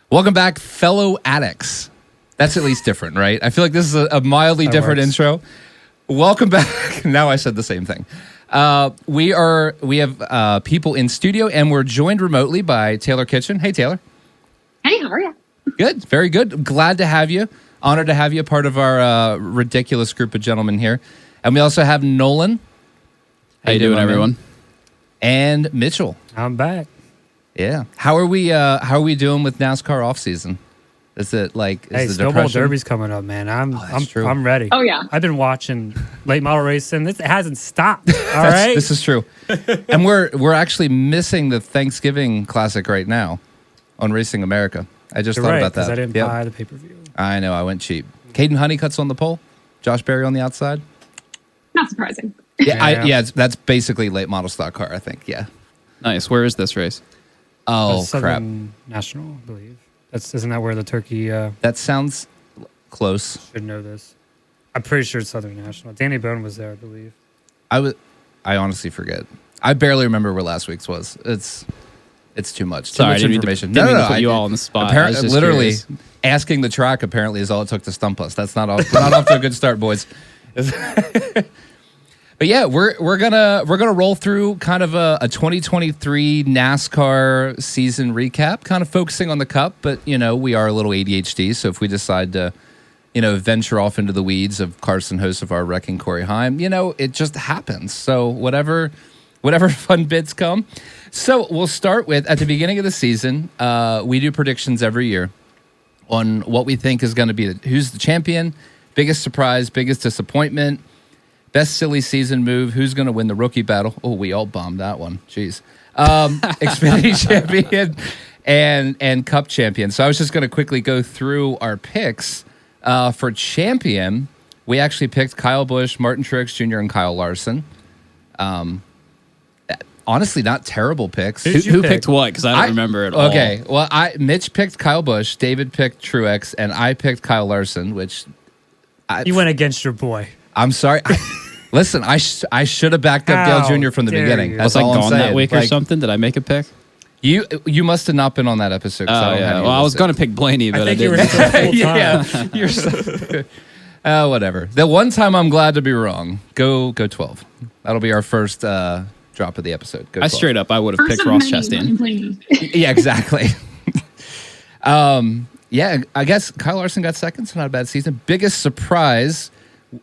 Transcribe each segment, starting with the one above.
Welcome back, fellow addicts. That's at least different, right? I feel like this is a mildly different intro. Welcome back. Now I said the same thing. We have people in studio, and we're joined remotely by Taylor Kitchen. Hey, Taylor. Hey, how are you? Good. Very good. Glad to have you. Honored to have you part of our ridiculous group of gentlemen here. And we also have Nolan. How you doing, everyone? And Mitchell. I'm back. Yeah. How are we doing with NASCAR off season? Is it like the Snowball Derby's coming up, man. I'm ready. Oh yeah. I've been watching late model racing. It hasn't stopped. All right. This is true. And we're actually missing the Thanksgiving Classic right now on Racing America. I just thought about that. I didn't buy the pay-per-view. I know, I went cheap. Caden Honeycutt's on the pole. Josh Berry on the outside. Not surprising. Yeah, that's basically late model stock car, I think. Yeah. Nice. Where is this race? Oh, Southern National, I believe. Isn't that where the turkey... that sounds close. Should know this. I'm pretty sure it's Southern National. Danny Bone was there, I believe. I honestly forget. I barely remember where last week's was. It's too much. Sorry, much information. Didn't mean to put you all on the spot. Literally, asking the track apparently is all it took to stump us. That's not off to a good start, boys. But yeah, we're gonna roll through kind of a 2023 NASCAR season recap, kind of focusing on the Cup. But we are a little ADHD, so if we decide to venture off into the weeds of Carson Hocevar wrecking Corey Heim, it just happens. So whatever fun bits come. So we'll start with, at the beginning of the season, we do predictions every year on what we think is going to be who's the champion, biggest surprise, biggest disappointment, best silly season move, who's going to win the rookie battle. Oh, we all bombed that one. Jeez. Xfinity champion and Cup champion. So I was just going to quickly go through our picks. For champion, we actually picked Kyle Busch, Martin Truex Jr., and Kyle Larson. Honestly, not terrible picks. Who picked what? Because I don't remember at all. Okay, well, Mitch picked Kyle Busch, David picked Truex, and I picked Kyle Larson, which... You went against your boy. I'm sorry. Listen, I should have backed up Dale Jr. from the beginning. That's all I'm saying. That week or something? Did I make a pick? You must have not been on that episode. Oh, yeah. Well, I was going to pick Blaney, but I think didn't. You were full time. Yeah, you're so... whatever. The one time I'm glad to be wrong. Go 12. That'll be our first drop of the episode. Go 12. Straight up, I would have picked Ross Chastain. Yeah, exactly. Yeah, I guess Kyle Larson got second, so not a bad season. Biggest surprise,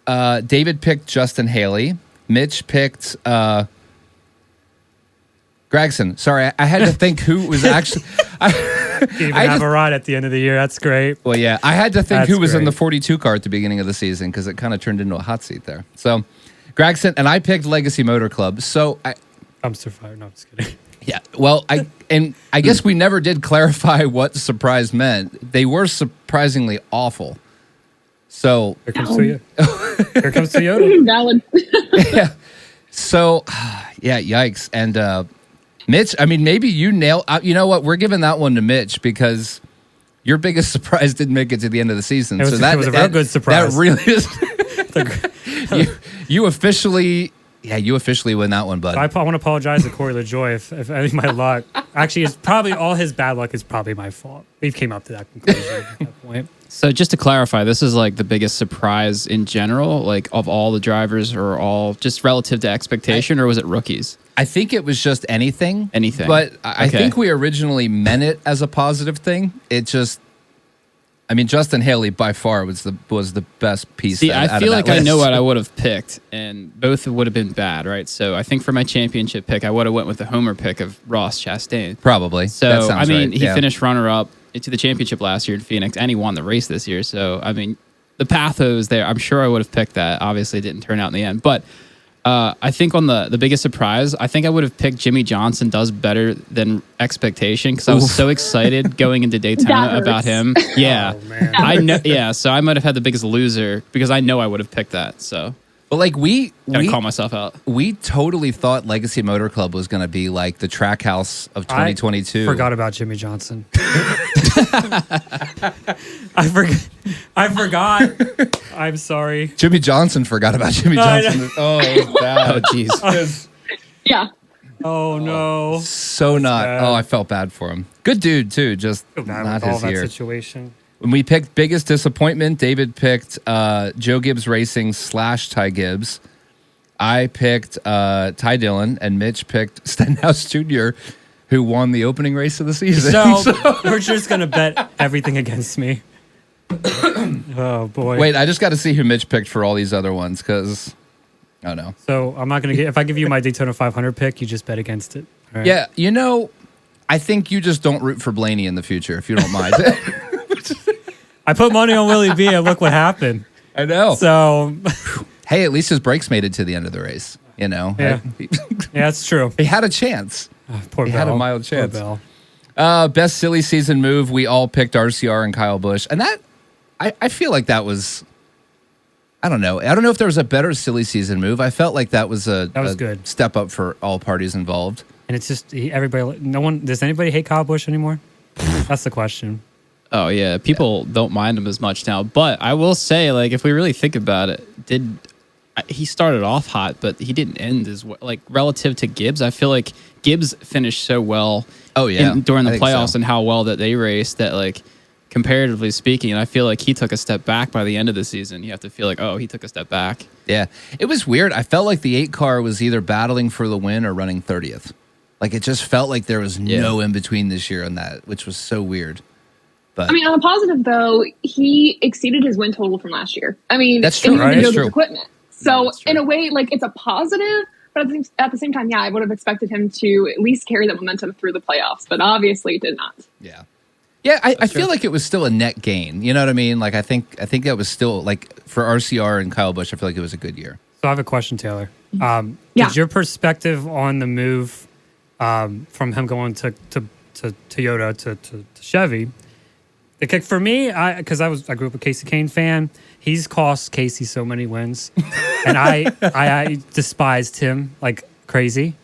David picked Justin Haley. Mitch picked Gregson. Sorry, I had to think who was actually... You even have a ride at the end of the year. That's great. Well, yeah, I had to think who was in the 42 car at the beginning of the season because it kind of turned into a hot seat there. So, Gregson, and I picked Legacy Motor Club. So, I'm so fired. No, I'm just kidding. Yeah, well, I guess we never did clarify what surprise meant. They were surprisingly awful. So here comes Toyota. Here comes Toyota. Valid. Yeah. So, yeah, yikes. And Mitch, I mean, maybe you nailed. You know what? We're giving that one to Mitch because your biggest surprise didn't make it to the end of the season. It was a real good surprise. That really is. You officially. Yeah, you officially win that one, bud. I want to apologize to Corey LaJoy if any of my luck. Actually, it's probably all his bad luck is probably my fault. We came up to that conclusion at that point. So just to clarify, this is like the biggest surprise in general, like of all the drivers or all just relative to expectation, or was it rookies? I think it was just anything. Anything. But I think we originally meant it as a positive thing. It just... I mean, Justin Haley by far was the best piece. See, I feel like I know what I would have picked, and both would have been bad, right? So I think for my championship pick, I would have went with the homer pick of Ross Chastain. Probably. So I mean, he finished runner-up into the championship last year in Phoenix, and he won the race this year. So I mean, the pathos there. I'm sure I would have picked that. Obviously, it didn't turn out in the end, but. I think on the biggest surprise, I think I would have picked Jimmy Johnson does better than expectation because I was so excited going into Daytona about him. Yeah, oh, man. I know. Yeah, so I might have had the biggest loser because I know I would have picked that. So, but like we call myself out. We totally thought Legacy Motor Club was going to be like the track house of 2022. I forgot about Jimmy Johnson. I forgot. I'm sorry. Jimmy Johnson forgot about Jimmy Johnson. Oh, bad. Oh, jeez. Yeah. Oh no. So not. bad. Oh, I felt bad for him. Good dude too. Just Feel bad not with all his that year. situation. When we picked biggest disappointment, David picked Joe Gibbs Racing / Ty Gibbs. I picked Ty Dillon, and Mitch picked Stenhouse Jr., who won the opening race of the season. So we're just gonna bet everything against me. Oh boy. Wait, I just got to see who Mitch picked for all these other ones because, oh no. So I'm not gonna get. If I give you my Daytona 500 pick, you just bet against it. All right? Yeah, I think you just don't root for Blaney in the future, if you don't mind. I put money on Willie B, and look what happened. I know. So Hey, at least his brakes made it to the end of the race. Yeah. He that's true. had a chance. Poor He Bell. had a mild Poor chance. Bell. Best silly season move. We all picked RCR and Kyle Busch, and that I feel like that was. I don't know. I don't know if there was a better silly season move. I felt like that was a good step up for all parties involved. And it's just everybody. No one. Does anybody hate Kyle Busch anymore? That's the question. Oh yeah, people don't mind him as much now. But I will say, like, if we really think about it, he started off hot, but he didn't end as well. Like relative to Gibbs, I feel like Gibbs finished so well. Oh yeah, during the I think playoffs so. and how well that they raced that, like, comparatively speaking, and I feel like he took a step back by the end of the season. You have to feel like, oh, he took a step back. Yeah, it was weird. I felt like the 8 car was either battling for the win or running 30th. Like it just felt like there was no in between this year on that, which was so weird. But I mean, on a positive though, he exceeded his win total from last year. I mean, That's true, and he right? didn't That's go true. with equipment. So in a way, like, it's a positive, but at the same time, yeah, I would have expected him to at least carry that momentum through the playoffs, but obviously did not. yeah, I feel like it was still a net gain. You know what I mean? Like I think that was still, like, for RCR and Kyle Busch, I feel like it was a good year. So I have a question, Taylor. Yeah. Did your perspective on the move from him going to Toyota to Chevy? Like, for me, because I grew up a Casey Kane fan. He's cost Casey so many wins, and I despised him like crazy.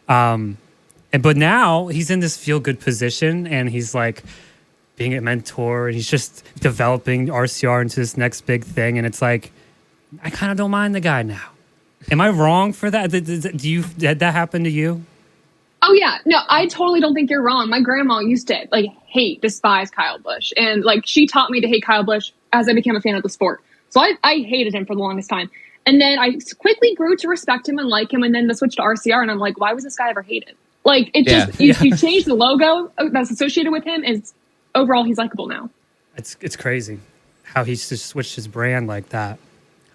But now he's in this feel good position, and he's like being a mentor, and he's just developing RCR into this next big thing. And it's like, I kind of don't mind the guy now. Am I wrong for that? Did that happen to you? Oh yeah, no, I totally don't think you're wrong. My grandma used to despise Kyle Busch, and like she taught me to hate Kyle Busch as I became a fan of the sport. So I hated him for the longest time, and then I quickly grew to respect him and like him, and then the switch to RCR, and I'm like, why was this guy ever hated? Like it just you change the logo that's associated with him, and overall he's likable now. It's crazy how he's just switched his brand like that.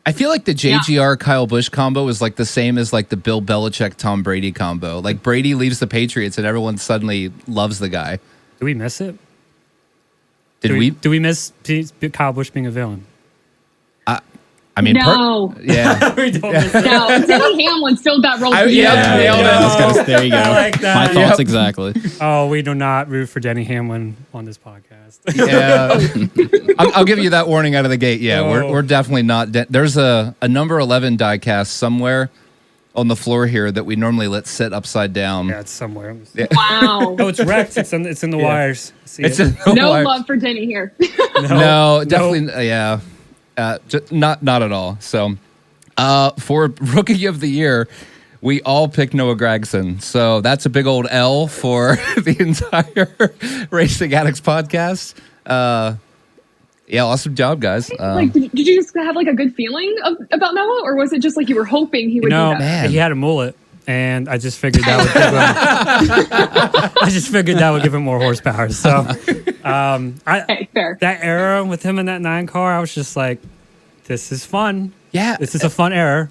I feel like the JGR Kyle Busch combo is like the same as like the Bill Belichick Tom Brady combo. Like Brady leaves the Patriots and everyone suddenly loves the guy. Do we miss it? Do we miss Kyle Busch being a villain? I mean, no. yeah. We don't miss it. No, Denny Hamlin still got rolled. Nailed it. There you go. I like that. My thoughts exactly. Oh, we do not root for Denny Hamlin on this podcast. Yeah. I'll give you that warning out of the gate. Yeah, Oh. we're definitely not. There's a number 11 diecast somewhere on the floor here that we normally let sit upside down. Yeah, it's somewhere. Wow. Oh, it's wrecked. It's in the wires. See It's it? No love for Denny here. No, definitely. Yeah. Not at all. So, for Rookie of the Year, we all picked Noah Gragson. So that's a big old L for the entire Racing Addicts podcast. Yeah, awesome job, guys. Like, did you just have like a good feeling about Noah, or was it just like you were hoping he would do that? Man. He had a mullet, and I just figured that would give him more horsepower. So, Okay, fair. that era with him in that 9 car, I was just like, this is fun. Yeah. This is a fun era.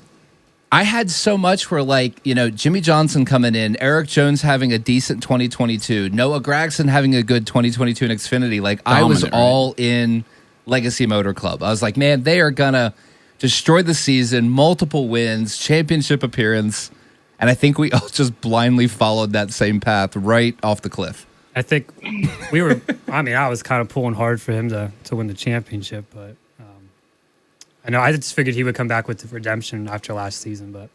I had so much where, like, Jimmy Johnson coming in, Eric Jones having a decent 2022, Noah Gragson having a good 2022 in Xfinity. Like, I was Dominant, all in Legacy Motor Club. I was like, man, they are going to destroy the season, multiple wins, championship appearance. And I think we all just blindly followed that same path right off the cliff. I think I was kind of pulling hard for him to win the championship, but I know I just figured he would come back with the redemption after last season, but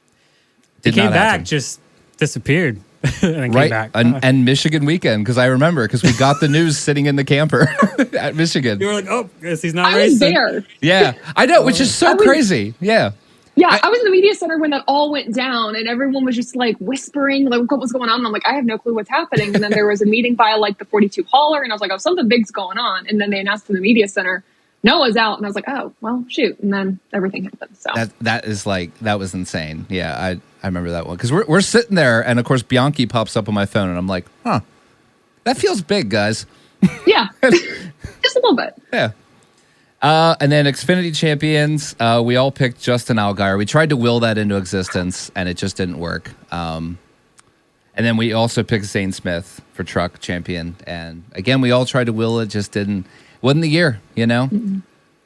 he came back, just disappeared, and then came back. And Michigan weekend, because I remember, because we got the news sitting in the camper at Michigan. You were like, oh, guess he's not I was racing. there. Yeah, I know, which is so crazy. Yeah. Yeah, I was in the media center when that all went down, and everyone was just like whispering, like what was going on. And I'm like, I have no clue what's happening. And then there was a meeting by like the 42 hauler, and I was like, oh, something big's going on. And then they announced in the media center, Noah's out, and I was like, oh, well, shoot. And then everything happened. So that was insane. Yeah, I remember that one because we're sitting there, and of course Bianchi pops up on my phone, and I'm like, huh, that feels big, guys. Yeah, just a little bit. Yeah. And then Xfinity champions, we all picked Justin Allgaier. We tried to will that into existence, and it just didn't work. And then we also picked Zane Smith for truck champion. And again, we all tried to will it, just didn't. Wasn't the year, you know?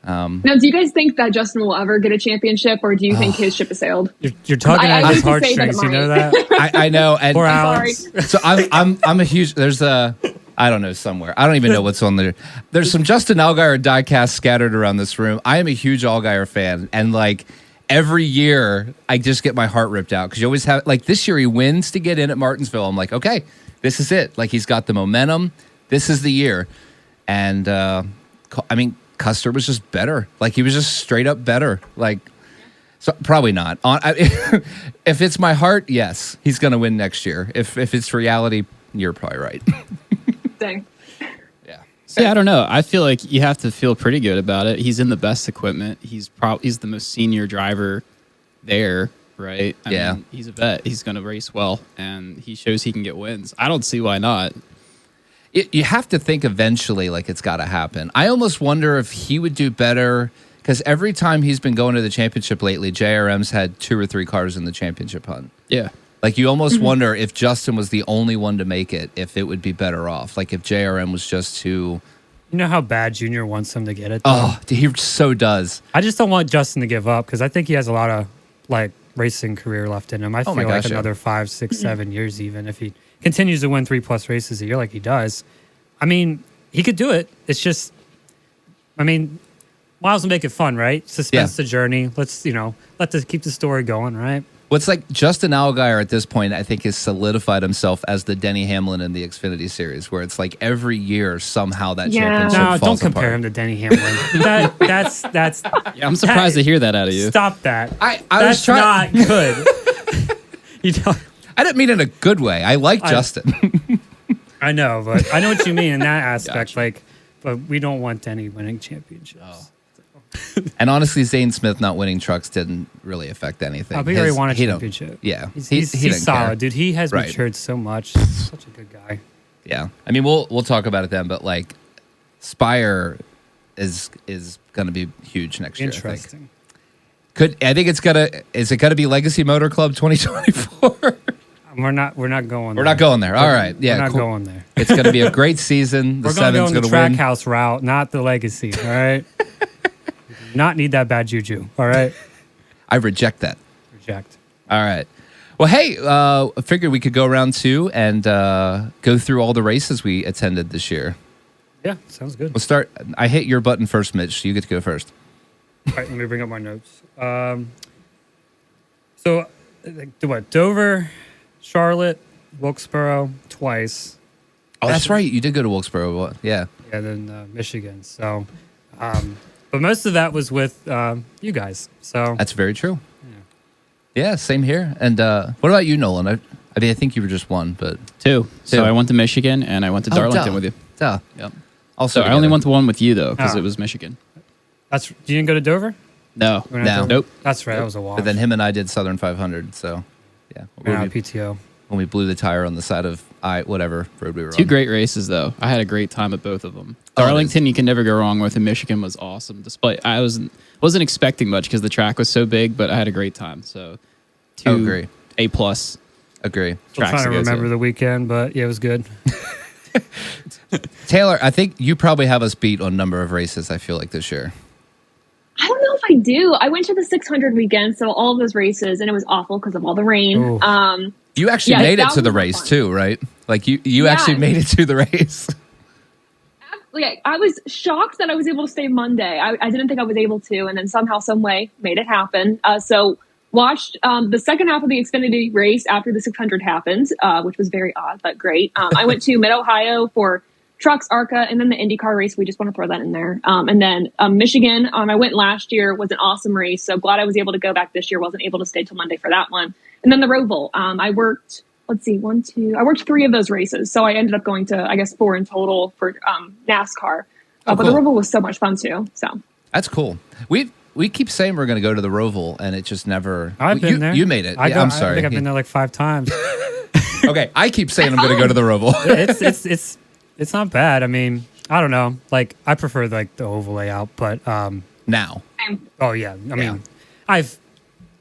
Now, do you guys think that Justin will ever get a championship, or do you think his ship has sailed? You're talking at his heartstrings, you know that? I know. And Poor Alex. Alex. so I'm a huge. There's a. I don't know, somewhere. I don't even know what's on there. There's some Justin Allgaier diecast scattered around this room. I am a huge Allgaier fan. And, like, every year, I just get my heart ripped out. Because you always have, like, this year he wins to get in at Martinsville. I'm like, okay, this is it. Like, he's got the momentum. This is the year. And, I mean, Custer was just better. Like, he was just straight up better. Like, so probably not. If it's my heart, yes, he's going to win next year. If it's reality, you're probably right. Dang. Yeah. See, I don't know. I feel like you have to feel pretty good about it. He's in the best equipment. He's the most senior driver there, right? I mean, he's a vet. He's going to race well, and he shows he can get wins. I don't see why not. You have to think eventually, like, it's got to happen. I almost wonder if he would do better, because every time he's been going to the championship lately, JRM's had 2 or 3 cars in the championship hunt. Yeah. Like, you almost wonder if Justin was the only one to make it, if it would be better off. Like, if JRM was just too... You know how bad Junior wants him to get it, though? Oh, he so does. I just don't want Justin to give up, because I think he has a lot of, like, racing career left in him. I feel like another 5, 6, 7 years even, if he continues to win 3+ races a year like he does. I mean, he could do it. It's just... I mean, miles will make it fun, right? Suspense the journey. Let's, keep the story going, right? What's like Justin Allgaier at this point, I think, has solidified himself as the Denny Hamlin in the Xfinity series, where it's like every year somehow that championship falls don't compare apart. him to Denny Hamlin. that's Yeah, I'm surprised to hear that out of you. Stop that. That's not good. I didn't mean it in a good way. I like Justin. I know, but I know what you mean in that aspect. Gotcha. Like, but we don't want Denny winning championships. Oh. And honestly, Zane Smith not winning trucks didn't really affect anything. He already won a championship. Yeah, he's solid, care. dude. He has matured so much. He's such a good guy. Yeah, I mean, we'll talk about it then, but like, Spire is going to be huge next year. Interesting. I think it's gonna. Is it gonna be Legacy Motor Club 2024? We're not going. We're not going there. All right. Yeah, we're not going there. It's going to be a great season. We're going to go on the track house route, not the Legacy. All right. Not need that bad juju. All right. I reject that. Reject. All right. Well, hey, I figured we could go around 2 and go through all the races we attended this year. Yeah, sounds good. We'll start. I hit your button first, Mitch. So you get to go first. All right. Let me bring up my notes. So, what? Dover, Charlotte, Wilkesboro twice. Oh, that's right. You did go to Wilkesboro. Yeah. Yeah, then Michigan. So, but most of that was with you guys. So that's very true. Yeah, same here. And what about you, Nolan? I mean, I think you were just 1, but 2. So I went to Michigan and I went to Darlington with you. Duh. Yep. Also, I only went to 1 with you though because it was Michigan. You didn't go to Dover? No. Nope. That's right. That was a wash. But then him and I did Southern 500. So yeah, PTO. When we blew the tire on the side of whatever road we were on. 2 great races though. I had a great time at both of them. Darlington, you can never go wrong with, and Michigan was awesome. Despite I wasn't expecting much because the track was so big, but I had a great time. So 2 A+. Agree. I'm trying to remember the weekend, but yeah, it was good. Taylor, I think you probably have us beat on number of races, I feel like, this year. I don't know if I do. I went to the 600 weekend, so all of those races, and it was awful because of all the rain. You actually made it to the race too, right? Like you actually made it to the race. Absolutely. I was shocked that I was able to stay Monday. I didn't think I was able to, and then somehow, some way, made it happen. So watched the second half of the Xfinity race after the 600 happened, which was very odd, but great. I went to Mid-Ohio for trucks, ARCA, and then the IndyCar race. We just want to throw that in there. And then Michigan, I went last year, was an awesome race. So glad I was able to go back this year. Wasn't able to stay till Monday for that one. And then the Roval. I worked, I worked 3 of those races. So I ended up going to, I guess, 4 in total for NASCAR. But the Roval was so much fun too. So that's cool. We keep saying we're going to go to the Roval, and it just never. I've been there. You made it. I'm sorry. I think I've been there like 5 times. Okay, I keep saying I'm going to go to the Roval. It's not bad. I mean, I don't know. Like, I prefer like the oval layout, but now. Oh yeah. I mean, I've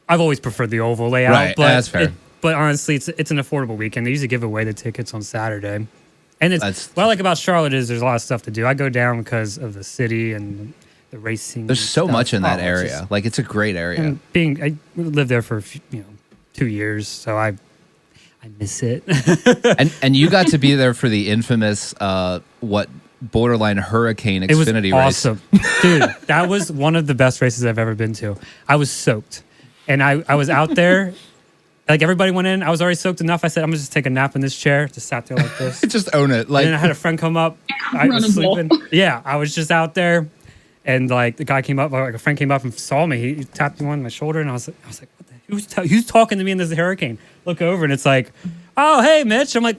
always preferred the oval layout. Right, but that's fair. But honestly, it's an affordable weekend. They usually give away the tickets on Saturday, and what I like about Charlotte is there's a lot of stuff to do. I go down because of the city and the racing. There's so stuff. much in that area. Like, it's a great area. And I lived there for 2 years, so I miss it. and you got to be there for the infamous borderline hurricane Xfinity race. Awesome. Dude, that was one of the best races I've ever been to. I was soaked. And I was out there, like everybody went in, I was already soaked enough. I said, I'm gonna just take a nap in this chair. Just sat there like this. Just own it. Like, and then I had a friend come up. I was sleeping. Yeah, I was just out there. And like the guy came up, like a friend came up and saw me. He tapped me on my shoulder, and I was like, what the? Who's talking to me in this hurricane? Look over, and it's like, oh hey Mitch. I'm like,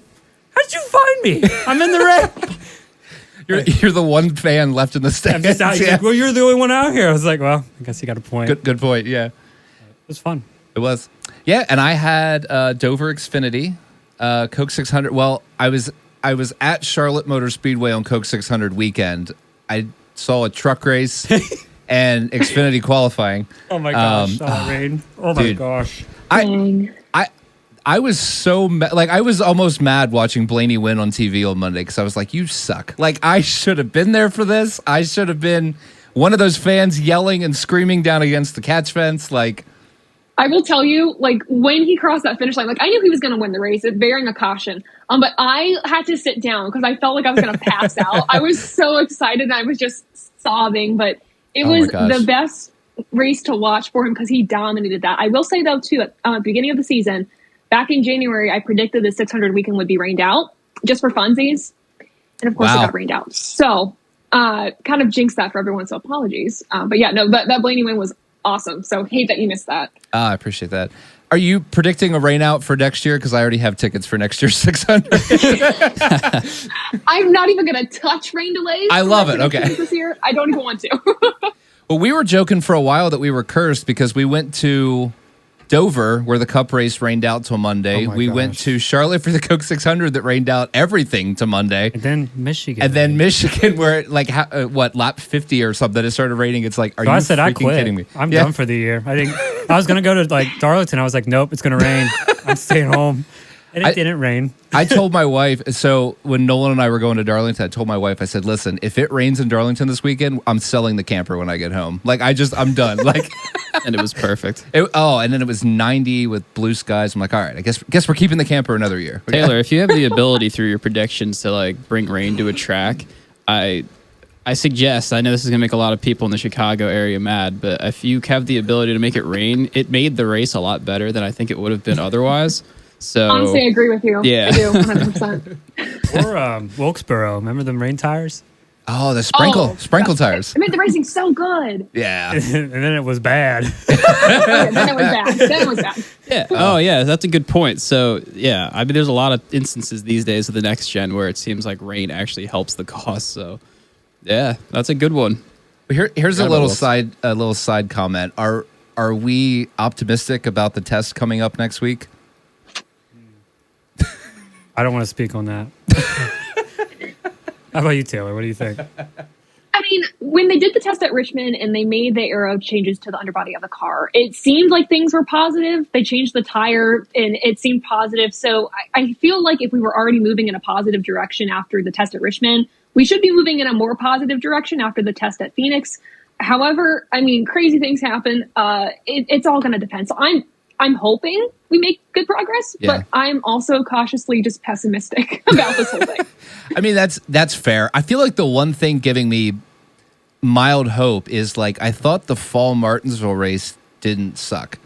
how did you find me? I'm in the rain. You're the one fan left in the stands. I'm just out. He's like, well, you're the only one out here. I was like, well, I guess you got a point. Good point. Yeah, it was fun. It was. Yeah, and I had Dover Xfinity, Coke 600. Well, I was at Charlotte Motor Speedway on Coke 600 weekend. I saw a truck race and Xfinity qualifying. Oh my gosh, rain. Oh my gosh. I was so like, I was almost mad watching Blaney win on TV on Monday because I was like, you suck. Like, I should have been there for this. I should have been one of those fans yelling and screaming down against the catch fence. Like, I will tell you, like, when he crossed that finish line, like, I knew he was going to win the race, bearing a caution. But I had to sit down because I felt like I was going to pass out. I was so excited and I was just sobbing. But it was the best race to watch for him because he dominated that. I will say, though, too, at the beginning of the season, back in January, I predicted the 600 weekend would be rained out just for funsies. And, of course, it got rained out. So, kind of jinxed that for everyone, so apologies. But, yeah, no, that Blaney win was awesome. So, hate that you missed that. I appreciate that. Are you predicting a rain out for next year? Because I already have tickets for next year's 600. I'm not even going to touch rain delays. I love it. Okay. This year. I don't even want to. Well, we were joking for a while that we were cursed because we went to Dover, where the Cup race rained out till Monday. We went to Charlotte for the Coke 600 that rained out everything to Monday. And then Michigan. And then Michigan, where like lap 50 or something, it started raining. It's like, are you freaking kidding me? I'm done for the year. I was gonna go to like Darlington. I was like, nope, it's gonna rain. I'm staying home. And it didn't rain. I told my wife, so when Nolan and I were going to Darlington, I told my wife, I said, listen, if it rains in Darlington this weekend, I'm selling the camper when I get home. Like, I'm done. Like, and it was perfect. And then it was 90 with blue skies. I'm like, all right, I guess we're keeping the camper another year. Taylor, if you have the ability through your predictions to like bring rain to a track, I suggest, I know this is going to make a lot of people in the Chicago area mad, but if you have the ability to make it rain, it made the race a lot better than I think it would have been otherwise. So honestly, I agree with you. Yeah. I do, 100%. Or Wilkesboro. Remember them rain tires? Oh, the sprinkle tires. It made the racing so good. Yeah. And then it was bad. Then it was bad. Yeah. Oh, yeah. That's a good point. So, yeah, I mean, there's a lot of instances these days of the next gen where it seems like rain actually helps the cause. So, yeah, that's a good one. Here's a little side comment. Are we optimistic about the test coming up next week? I don't want to speak on that. How about you, Taylor? What do you think? I mean, when they did the test at Richmond and they made the aero changes to the underbody of the car, it seemed like things were positive. They changed the tire and it seemed positive. So I feel like if we were already moving in a positive direction after the test at Richmond, we should be moving in a more positive direction after the test at Phoenix. However, I mean, crazy things happen. It's all going to depend. So I'm hoping we make good progress, but I'm also cautiously just pessimistic about this whole thing. I mean, that's fair. I feel like the one thing giving me mild hope is like, I thought the fall Martinsville race didn't suck.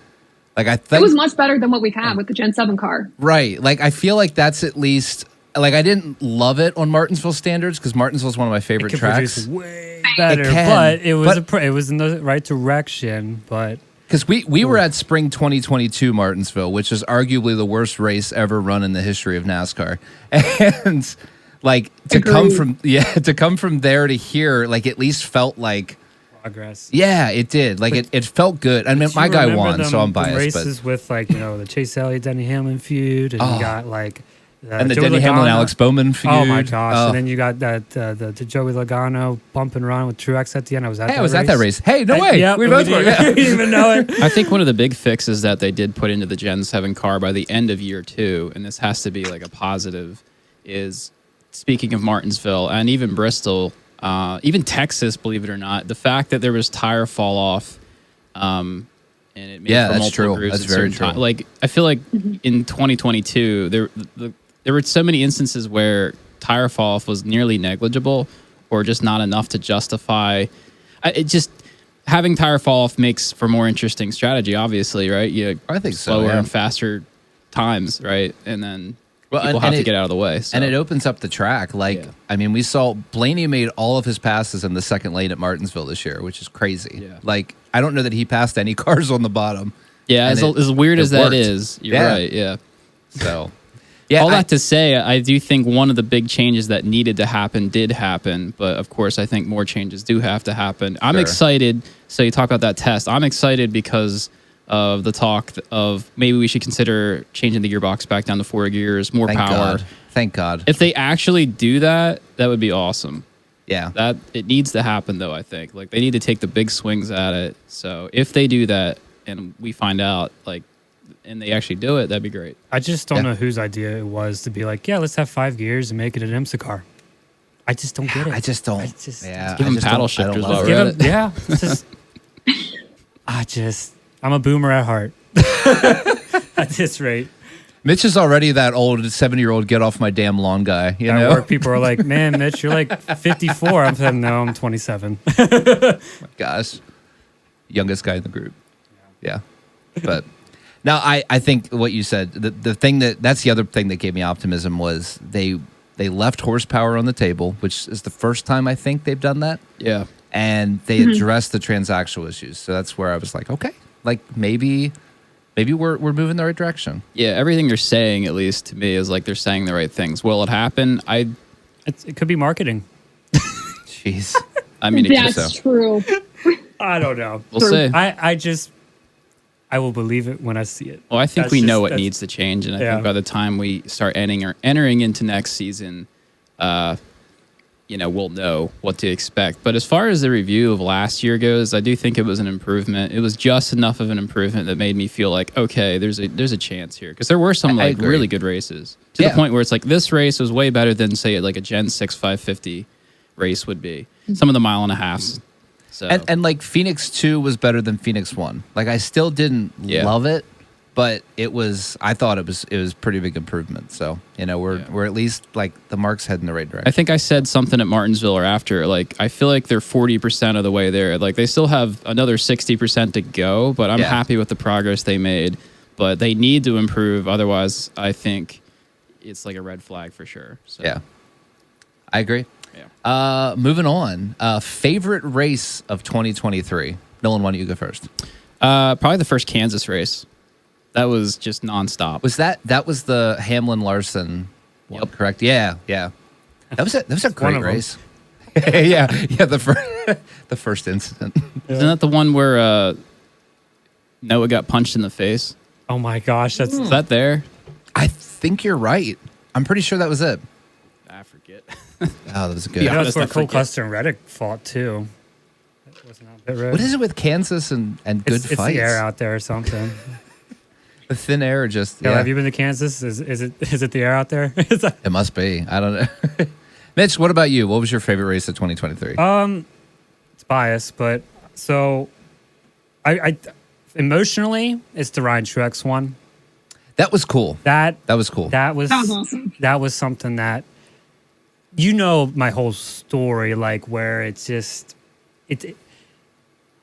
Like, I think it was much better than what we've had with the Gen 7 car. Right. Like, I feel like that's at least like I didn't love it on Martinsville standards because Martinsville's one of my favorite It could tracks. produce way better, It can, but it was but- it was in the right direction. But Because we were at Spring 2022 Martinsville, which is arguably the worst race ever run in the history of NASCAR, and like to come from there to here, like at least felt like progress. yeah, it did. Like it felt good. I mean, Do my you guy remember won, so I'm biased. Races with like the Chase Elliott Denny Hamlin feud, and you got like And the Joey Denny Hamlin, Alex Bowman feud. Oh my gosh! Oh. And then you got that the Joey Logano bump and run with Truex at the end. I was at. Hey, that I was race. at that race. Hey, no way. Yep, we both were. Yeah. We didn't even know it. I think one of the big fixes that they did put into the Gen 7 car by the end of year 2, and this has to be like a positive, is speaking of Martinsville and even Bristol, even Texas, believe it or not, the fact that there was tire fall off, and it made for That's multiple true. grooves That's at very certain true. Like I feel like in 2022 there were so many instances where tire fall off was nearly negligible or just not enough to justify. It just having tire fall off makes for more interesting strategy. Obviously, right? You I think so, slower yeah. and faster times, right? And then Well, people and have to it- get out of the way. So. And it opens up the track. Like, Yeah. I mean, we saw Blaney made all of his passes in the second lane at Martinsville this year, which is crazy. Yeah. Like, I don't know that he passed any cars on the bottom. yeah, and as weird it as that worked. is, you're Yeah. right. Yeah. So, yeah, All that to say, I do think one of the big changes that needed to happen did happen, but of course, I think more changes do have to happen. I'm Sure. excited. So you talk about that test. I'm excited because of the talk of maybe we should consider changing the gearbox back down to 4 gears, more thank power. God. Thank God. If they actually do that, that would be awesome. Yeah. That it needs to happen though. I think like they need to take the big swings at it. So if they do that and we find out like, and they actually do it, that'd be great. I just don't Yeah. know whose idea it was to be like, yeah, let's have 5 gears and make it an IMSA car. I just don't get it. I just don't. I just- yeah, give I them just paddle don't- I don't shifters love while it. we're Give at him, it. yeah. It's just, I'm a boomer at heart. At this rate. Mitch is already that old 70-year-old get off my damn lawn guy. You At know? work, people are like, man, Mitch, you're like 54. I'm saying, no, I'm 27. Gosh, youngest guy in the group. Yeah, but now I think what you said, the thing that's the other thing that gave me optimism was they left horsepower on the table, which is the first time I think they've done that, Yeah. and they addressed the transactional issues. So that's where I was like, okay, like maybe we're moving the right direction. Yeah, everything you're saying, at least to me, is like they're saying the right things. Will it happen? It could be marketing. Jeez, I mean, it could That's so. true. I don't know. We'll see. I will believe it when I see it. Well, I think That's we know just- what that's- needs to change, and I Yeah. think by the time we start entering into next season, we'll know what to expect. But as far as the review of last year goes, I do think it was an improvement. It was just enough of an improvement that made me feel like, okay, there's a chance here, because there were some I like agree. really good races to Yeah. the point where it's like this race was way better than say like a Gen 6 550 race would be. Some of the mile and a halves. So and like Phoenix 2 was better than Phoenix 1. Like I still didn't Yeah. love it, but I thought it was pretty big improvement. So, we're at least like the mark's heading the right direction. I think I said something at Martinsville or after, like, I feel like they're 40% of the way there. Like, they still have another 60% to go, but I'm Yeah. happy with the progress they made. But they need to improve. Otherwise, I think it's like a red flag for sure. So, Yeah. I agree. Yeah. Moving on. Favorite race of 2023? Nolan, why don't you go first? Probably the first Kansas race. That was just nonstop. Was that was the Hamlin Larson one, Yep. correct? Yeah. That was a one great of them. race. yeah, the first incident. Isn't that the one where Noah got punched in the face? Oh my gosh, Is that there? I think you're right. I'm pretty sure that was it. I forget. Oh, that was good. yeah, that's honest, where I Cole forget. Custer and Reddick fought too. That wasn't on pit road. What is it with Kansas and good it's fights? the air out there or something. The thin air just Yeah. Have you been to Kansas? Is it the air out there? It's like- It must be. I don't know. Mitch, what about you? What was your favorite race of 2023? it's biased, but so I emotionally it's the Ryan Truex one. That was cool. That was cool. That was awesome. That was something that my whole story, like where it's just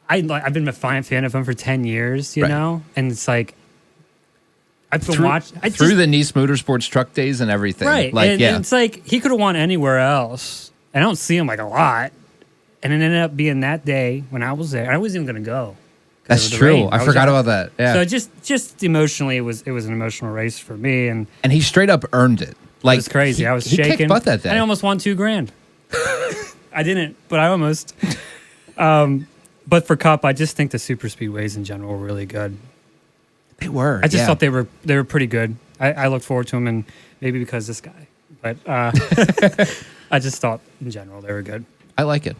I've been a fan of him for 10 years, Right. and it's like I've been watching through the Nice Motorsports truck days and everything. Right. Like, and it's like he could have won anywhere else. I don't see him like a lot. And it ended up being that day when I was there. I wasn't even going to go. That's true. I forgot about that. Yeah. So just emotionally, it was an emotional race for me. And he straight up earned it. Like, it was crazy. I was he shaking. kicked butt that day. I almost won $2,000. I didn't, but I almost. But for Cup, I just think the super speedways in general were really good. They were. I just thought they were pretty good. I looked forward to them, and maybe because this guy, but I just thought in general they were good. I like it.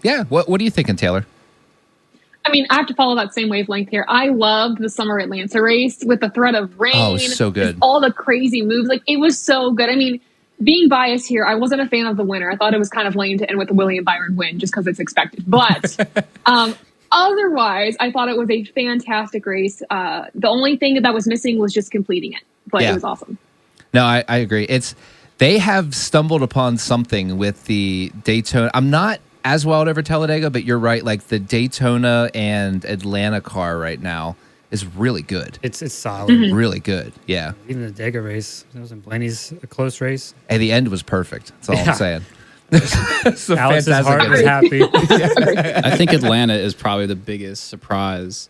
Yeah. What are you thinking, Taylor? I mean, I have to follow that same wavelength here. I loved the Summer Atlanta race with the threat of rain. Oh, so good. All the crazy moves. Like, it was so good. I mean, being biased here, I wasn't a fan of the winner. I thought it was kind of lame to end with the William Byron win just because it's expected. But otherwise, I thought it was a fantastic race. The only thing that was missing was just completing it. But it was awesome. No, I agree. They have stumbled upon something with the Daytona. I'm not as wild over Talladega, but you're right. Like, the Daytona and Atlanta car right now is really good. It's solid. Really good. Yeah. Even the Dega race, that was in Blaney's a close race. And the end was perfect. That's all I'm saying. Alex's heart was happy. I think Atlanta is probably the biggest surprise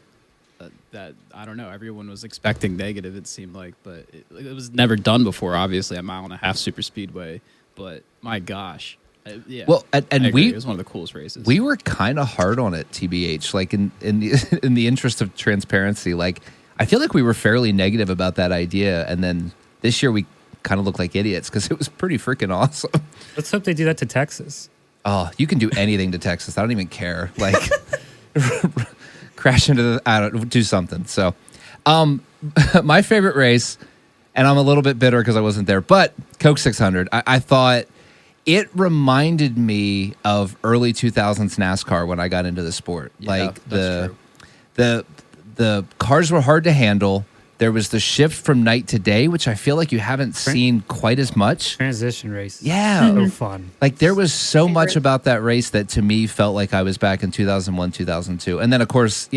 that I don't know. Everyone was expecting negative, it seemed like, but it was never done before. Obviously, a 1.5 mile super speedway, but my gosh, yeah. Well, and it was one of the coolest races. We were kind of hard on it, TBH. Like, in the interest of transparency, like, I feel like we were fairly negative about that idea, and then this year we kind of looked like idiots because it was pretty freaking awesome. Let's hope they do that to Texas. Oh, you can do anything to Texas. I don't even care. Like, crash into do something. So, my favorite race, and I'm a little bit bitter because I wasn't there, but Coke 600. I thought it reminded me of early 2000s NASCAR when I got into the sport. Yeah, like that's the cars were hard to handle. There was the shift from night to day, which I feel like you haven't seen quite as much. Transition races. Yeah. So fun. Like, there was so much about that race that to me felt like I was back in 2001, 2002. And then, of course,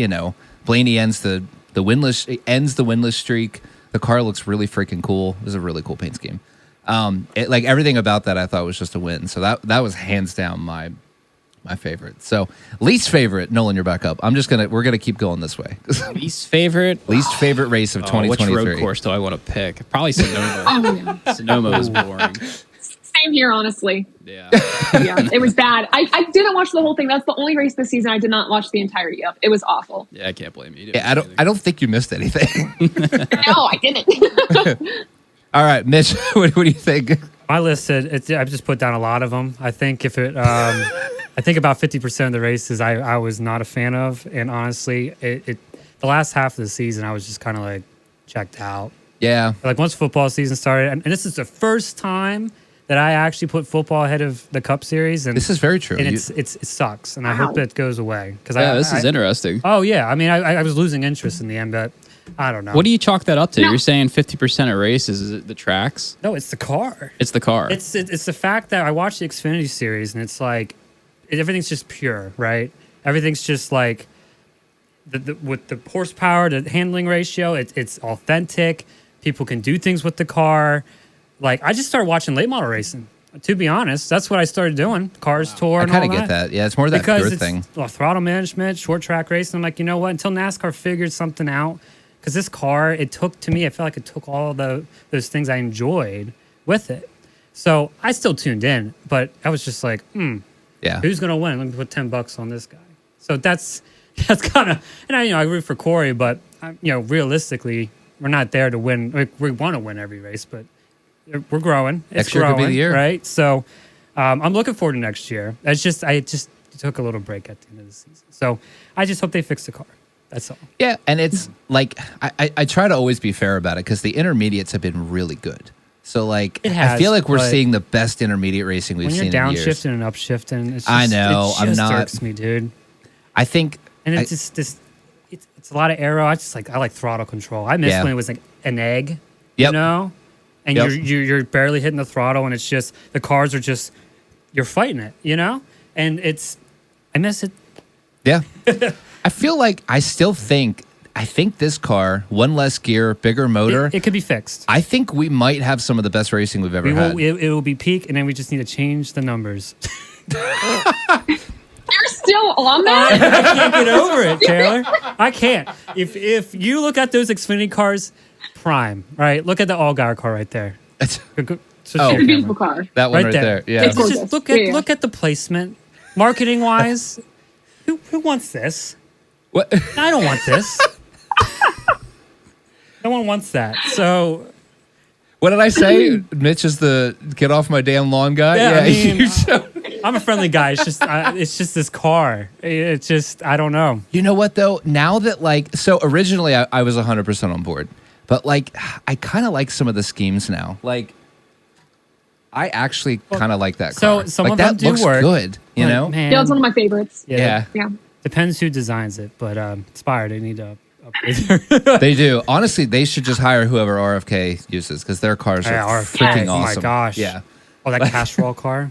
Blaney ends the winless streak. The car looks really freaking cool. It was a really cool paint scheme. Like, everything about that I thought was just a win. So that was hands down my favorite. So, least favorite, Nolan, you're back up. We're gonna keep going this way. Least favorite race of 2023. Which road course do I want to pick? Probably Sonoma. Sonoma was boring. Same here, honestly. Yeah. Yeah, it was bad. I didn't watch the whole thing. That's the only race this season I did not watch the entirety of. It was awful. Yeah, I can't blame you. Yeah, I don't think you missed anything. No, I didn't. All right, Mitch, what do you think? My list said I've just put down a lot of them. I think I think about 50% of the races I was not a fan of, and honestly, the last half of the season I was just kind of like checked out. Yeah, like once football season started, and this is the first time that I actually put football ahead of the Cup Series, and this is very true. And it sucks, and I hope that goes away this is interesting. Oh yeah, I mean I was losing interest in the end, but I don't know. What do you chalk that up to? No. You're saying 50% of races is it the tracks? No, it's the car. It's the car. It's the fact that I watched the Xfinity Series, and it's like everything's just pure, right? Everything's just like with the horsepower to handling ratio. It's authentic. People can do things with the car. Like, I just started watching late model racing. To be honest, that's what I started doing. Cars tour and all that. I kind of get that. Yeah, it's more that pure thing. Throttle management, short track racing. I'm like, you know what? Until NASCAR figured something out, because this car, I felt like it took all those things I enjoyed with it. So I still tuned in, but I was just like, yeah, who's gonna win? Let me put $10 on this guy. So that's kind of, and I root for Corey, but realistically, we're not there to win. Like, we want to win every race, but we're growing. It's growing, could be the year, right? So I'm looking forward to next year. I just took a little break at the end of the season, so I just hope they fix the car. That's all. Yeah, and it's like I try to always be fair about it because the intermediates have been really good. So like I feel like we're seeing the best intermediate racing we've seen in years. When you're downshifting and upshifting, it's just, I know. It just irks me, dude. I think, and it's it's a lot of aero. I like throttle control. I miss when it was like an egg, yep. And you're barely hitting the throttle, and it's just the cars are just you're fighting it, and I miss it. Yeah. I feel like I still think I think this car, one less gear, bigger motor. It could be fixed. I think we might have some of the best racing we've ever had. It will be peak, and then we just need to change the numbers. You're still on that? I can't get over it, Taylor. I can't. If you look at those Xfinity cars, prime, right? Look at the Allgaier car right there. It's a beautiful car. That one right there. Yeah. It's gorgeous. Just look at the placement, marketing wise. Who wants this? What? I don't want this. No one wants that. So. What did I say? Mitch is the get off my damn lawn guy. Yeah, I mean, I'm a friendly guy. It's just this car. It's just I don't know. You know what though? Now that so originally I was 100% on board, but I kind of like some of the schemes now. Like I actually kind of like that car. So some of that them do looks work. good. You know? Man, Yeah, it's one of my favorites. Yeah. Depends who designs it, but Spire they need to upgrade. They do. Honestly, they should just hire whoever RFK uses because their cars are freaking awesome. Oh my gosh. Yeah. Oh, that Castrol car.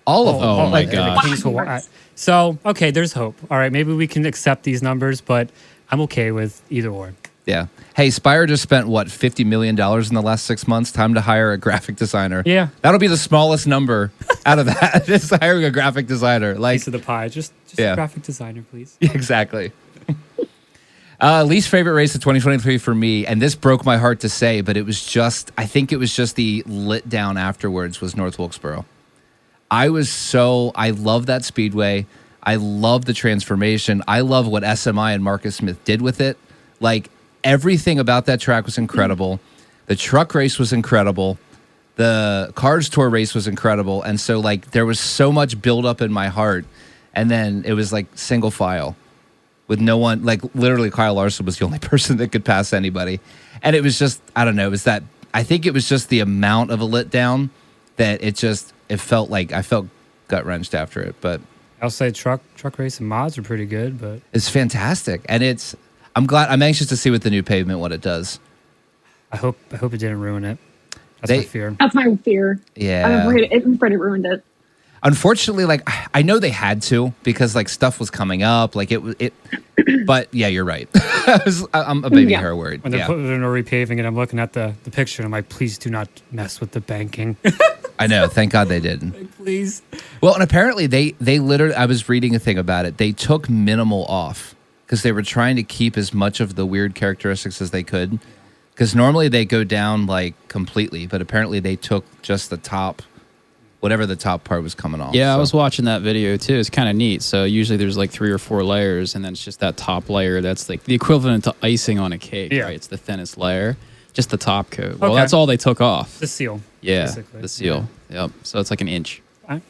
All of them. Oh my gosh. So, okay, there's hope. All right, maybe we can accept these numbers, but I'm okay with either or. Yeah. Hey, Spire just spent, $50 million in the last 6 months? Time to hire a graphic designer. Yeah. That'll be the smallest number out of that, just hiring a graphic designer. Piece of the pie. Just a graphic designer, please. Yeah, exactly. Least favorite race of 2023 for me, and this broke my heart to say, but I think it was just the lit down afterwards was North Wilkesboro. I love that speedway. I love the transformation. I love what SMI and Marcus Smith did with it. Everything about that track was incredible. The truck race was incredible. The Cars Tour race was incredible. And so, there was so much buildup in my heart. And then it was, single file with no one. Literally, Kyle Larson was the only person that could pass anybody. And it was just, I don't know, I think it was just the amount of a lit down that it felt like I felt gut-wrenched after it. But I'll say truck race and mods are pretty good, but it's fantastic. And I'm anxious to see what the new pavement, what it does. I hope it didn't ruin it. That's my fear. That's my fear. Yeah. I'm afraid it ruined it. Unfortunately, I know they had to because stuff was coming up, but yeah, you're right. I'm a baby hair worried. When they're repaving it, I'm looking at the picture and I'm like, please do not mess with the banking. I know. Thank God they didn't. Please. Well, and apparently they literally, I was reading a thing about it. They took minimal off because they were trying to keep as much of the weird characteristics as they could. Because normally they go down completely, but apparently they took just the top, whatever the top part was coming off. Yeah, I was watching that video too. It's kind of neat. So usually there's 3 or 4 layers, and then it's just that top layer that's the equivalent to icing on a cake, right? It's the thinnest layer, just the top coat. Well, that's all they took off. The seal. Yeah, basically. the seal. Yep. So it's an inch. I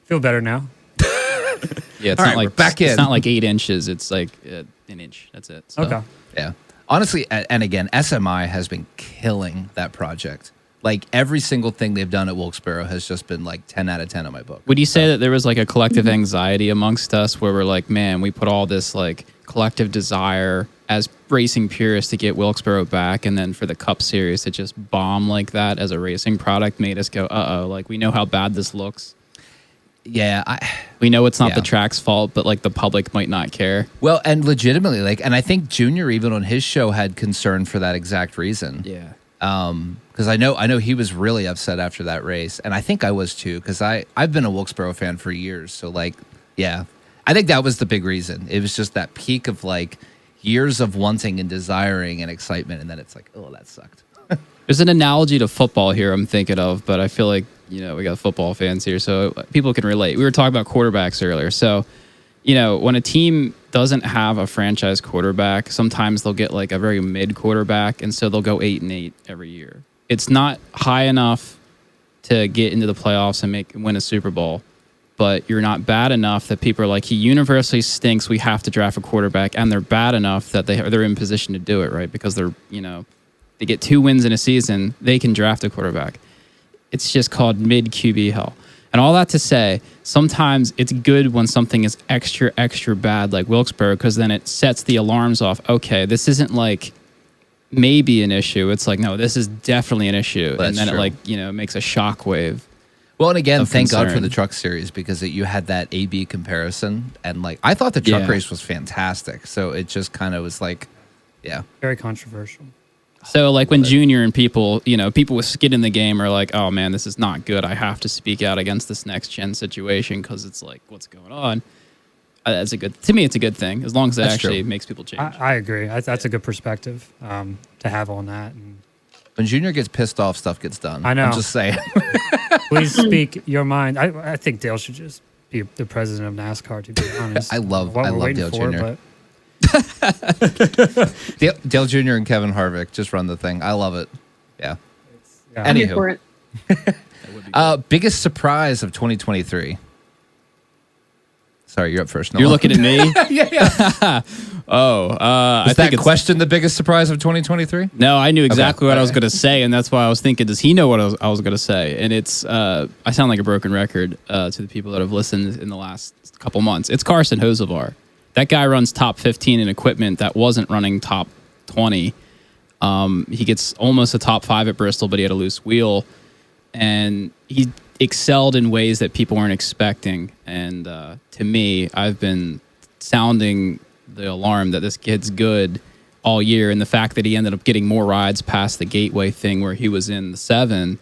feel better now. Yeah, it's all not right, we're back in. It's not 8 inches. It's an inch. That's it. So. Okay. Yeah. Honestly, and again, SMI has been killing that project. Every single thing they've done at Wilkesboro has just been 10 out of 10 in my book. Would you say that there was a collective anxiety amongst us where we're man, we put all this collective desire as racing purists to get Wilkesboro back, and then for the Cup Series to just bomb like that as a racing product made us go, uh-oh, we know how bad this looks. Yeah. We know it's not the track's fault, but the public might not care. Well, and legitimately, and I think Junior even on his show had concern for that exact reason. Yeah. Because I know he was really upset after that race, and I think I was too. Because I've been a Wilkesboro fan for years, so yeah, I think that was the big reason. It was just that peak of years of wanting and desiring and excitement, and then it's oh, that sucked. There's an analogy to football here I'm thinking of, but I feel we got football fans here, so people can relate. We were talking about quarterbacks earlier, so when a team doesn't have a franchise quarterback, sometimes they'll get a very mid quarterback, and so they'll go 8-8 every year. It's not high enough to get into the playoffs and win a Super Bowl, but you're not bad enough that people are he universally stinks. We have to draft a quarterback, and they're bad enough that they're in position to do it, right? Because they're they get 2 wins in a season, they can draft a quarterback. It's just called mid QB hell. And all that to say, sometimes it's good when something is extra, extra bad like Wilkesboro, because then it sets the alarms off. Okay, this isn't maybe an issue. It's no, this is definitely an issue. That's and then true. it makes a shockwave. Well, and again, thank God for concern. the truck series because you had that A/B comparison, and I thought the truck race was fantastic. So it just kind of was Yeah. Very controversial. So like when Junior and people with skin in the game are like, oh man, this is not good. I have to speak out against this next gen situation because it's like, what's going on? To me, it's a good thing as long as it actually makes people change. I agree. That's a good perspective to have on that. And when Junior gets pissed off, stuff gets done. I know. I'm just saying. Please speak your mind. I think Dale should just be the president of NASCAR, to be honest. I love Dale Jr. But Dale Jr. and Kevin Harvick just run the thing. I love it. Yeah. I'm here for it. Biggest surprise of 2023. Sorry, you're up first. Nolan. You're looking at me? Yeah. I think that question the biggest surprise of 2023? No, I knew exactly what I was going to say, and that's why I was thinking, does he know what I was going to say? And it's, I sound like a broken record to the people that have listened in the last couple months. It's Carson Hocevar. That guy runs top 15 in equipment that wasn't running top 20. He gets almost a top 5 at Bristol, but he had a loose wheel. And he excelled in ways that people weren't expecting. And to me, I've been sounding the alarm that this kid's good all year. And the fact that he ended up getting more rides past the Gateway thing where he was in the 7.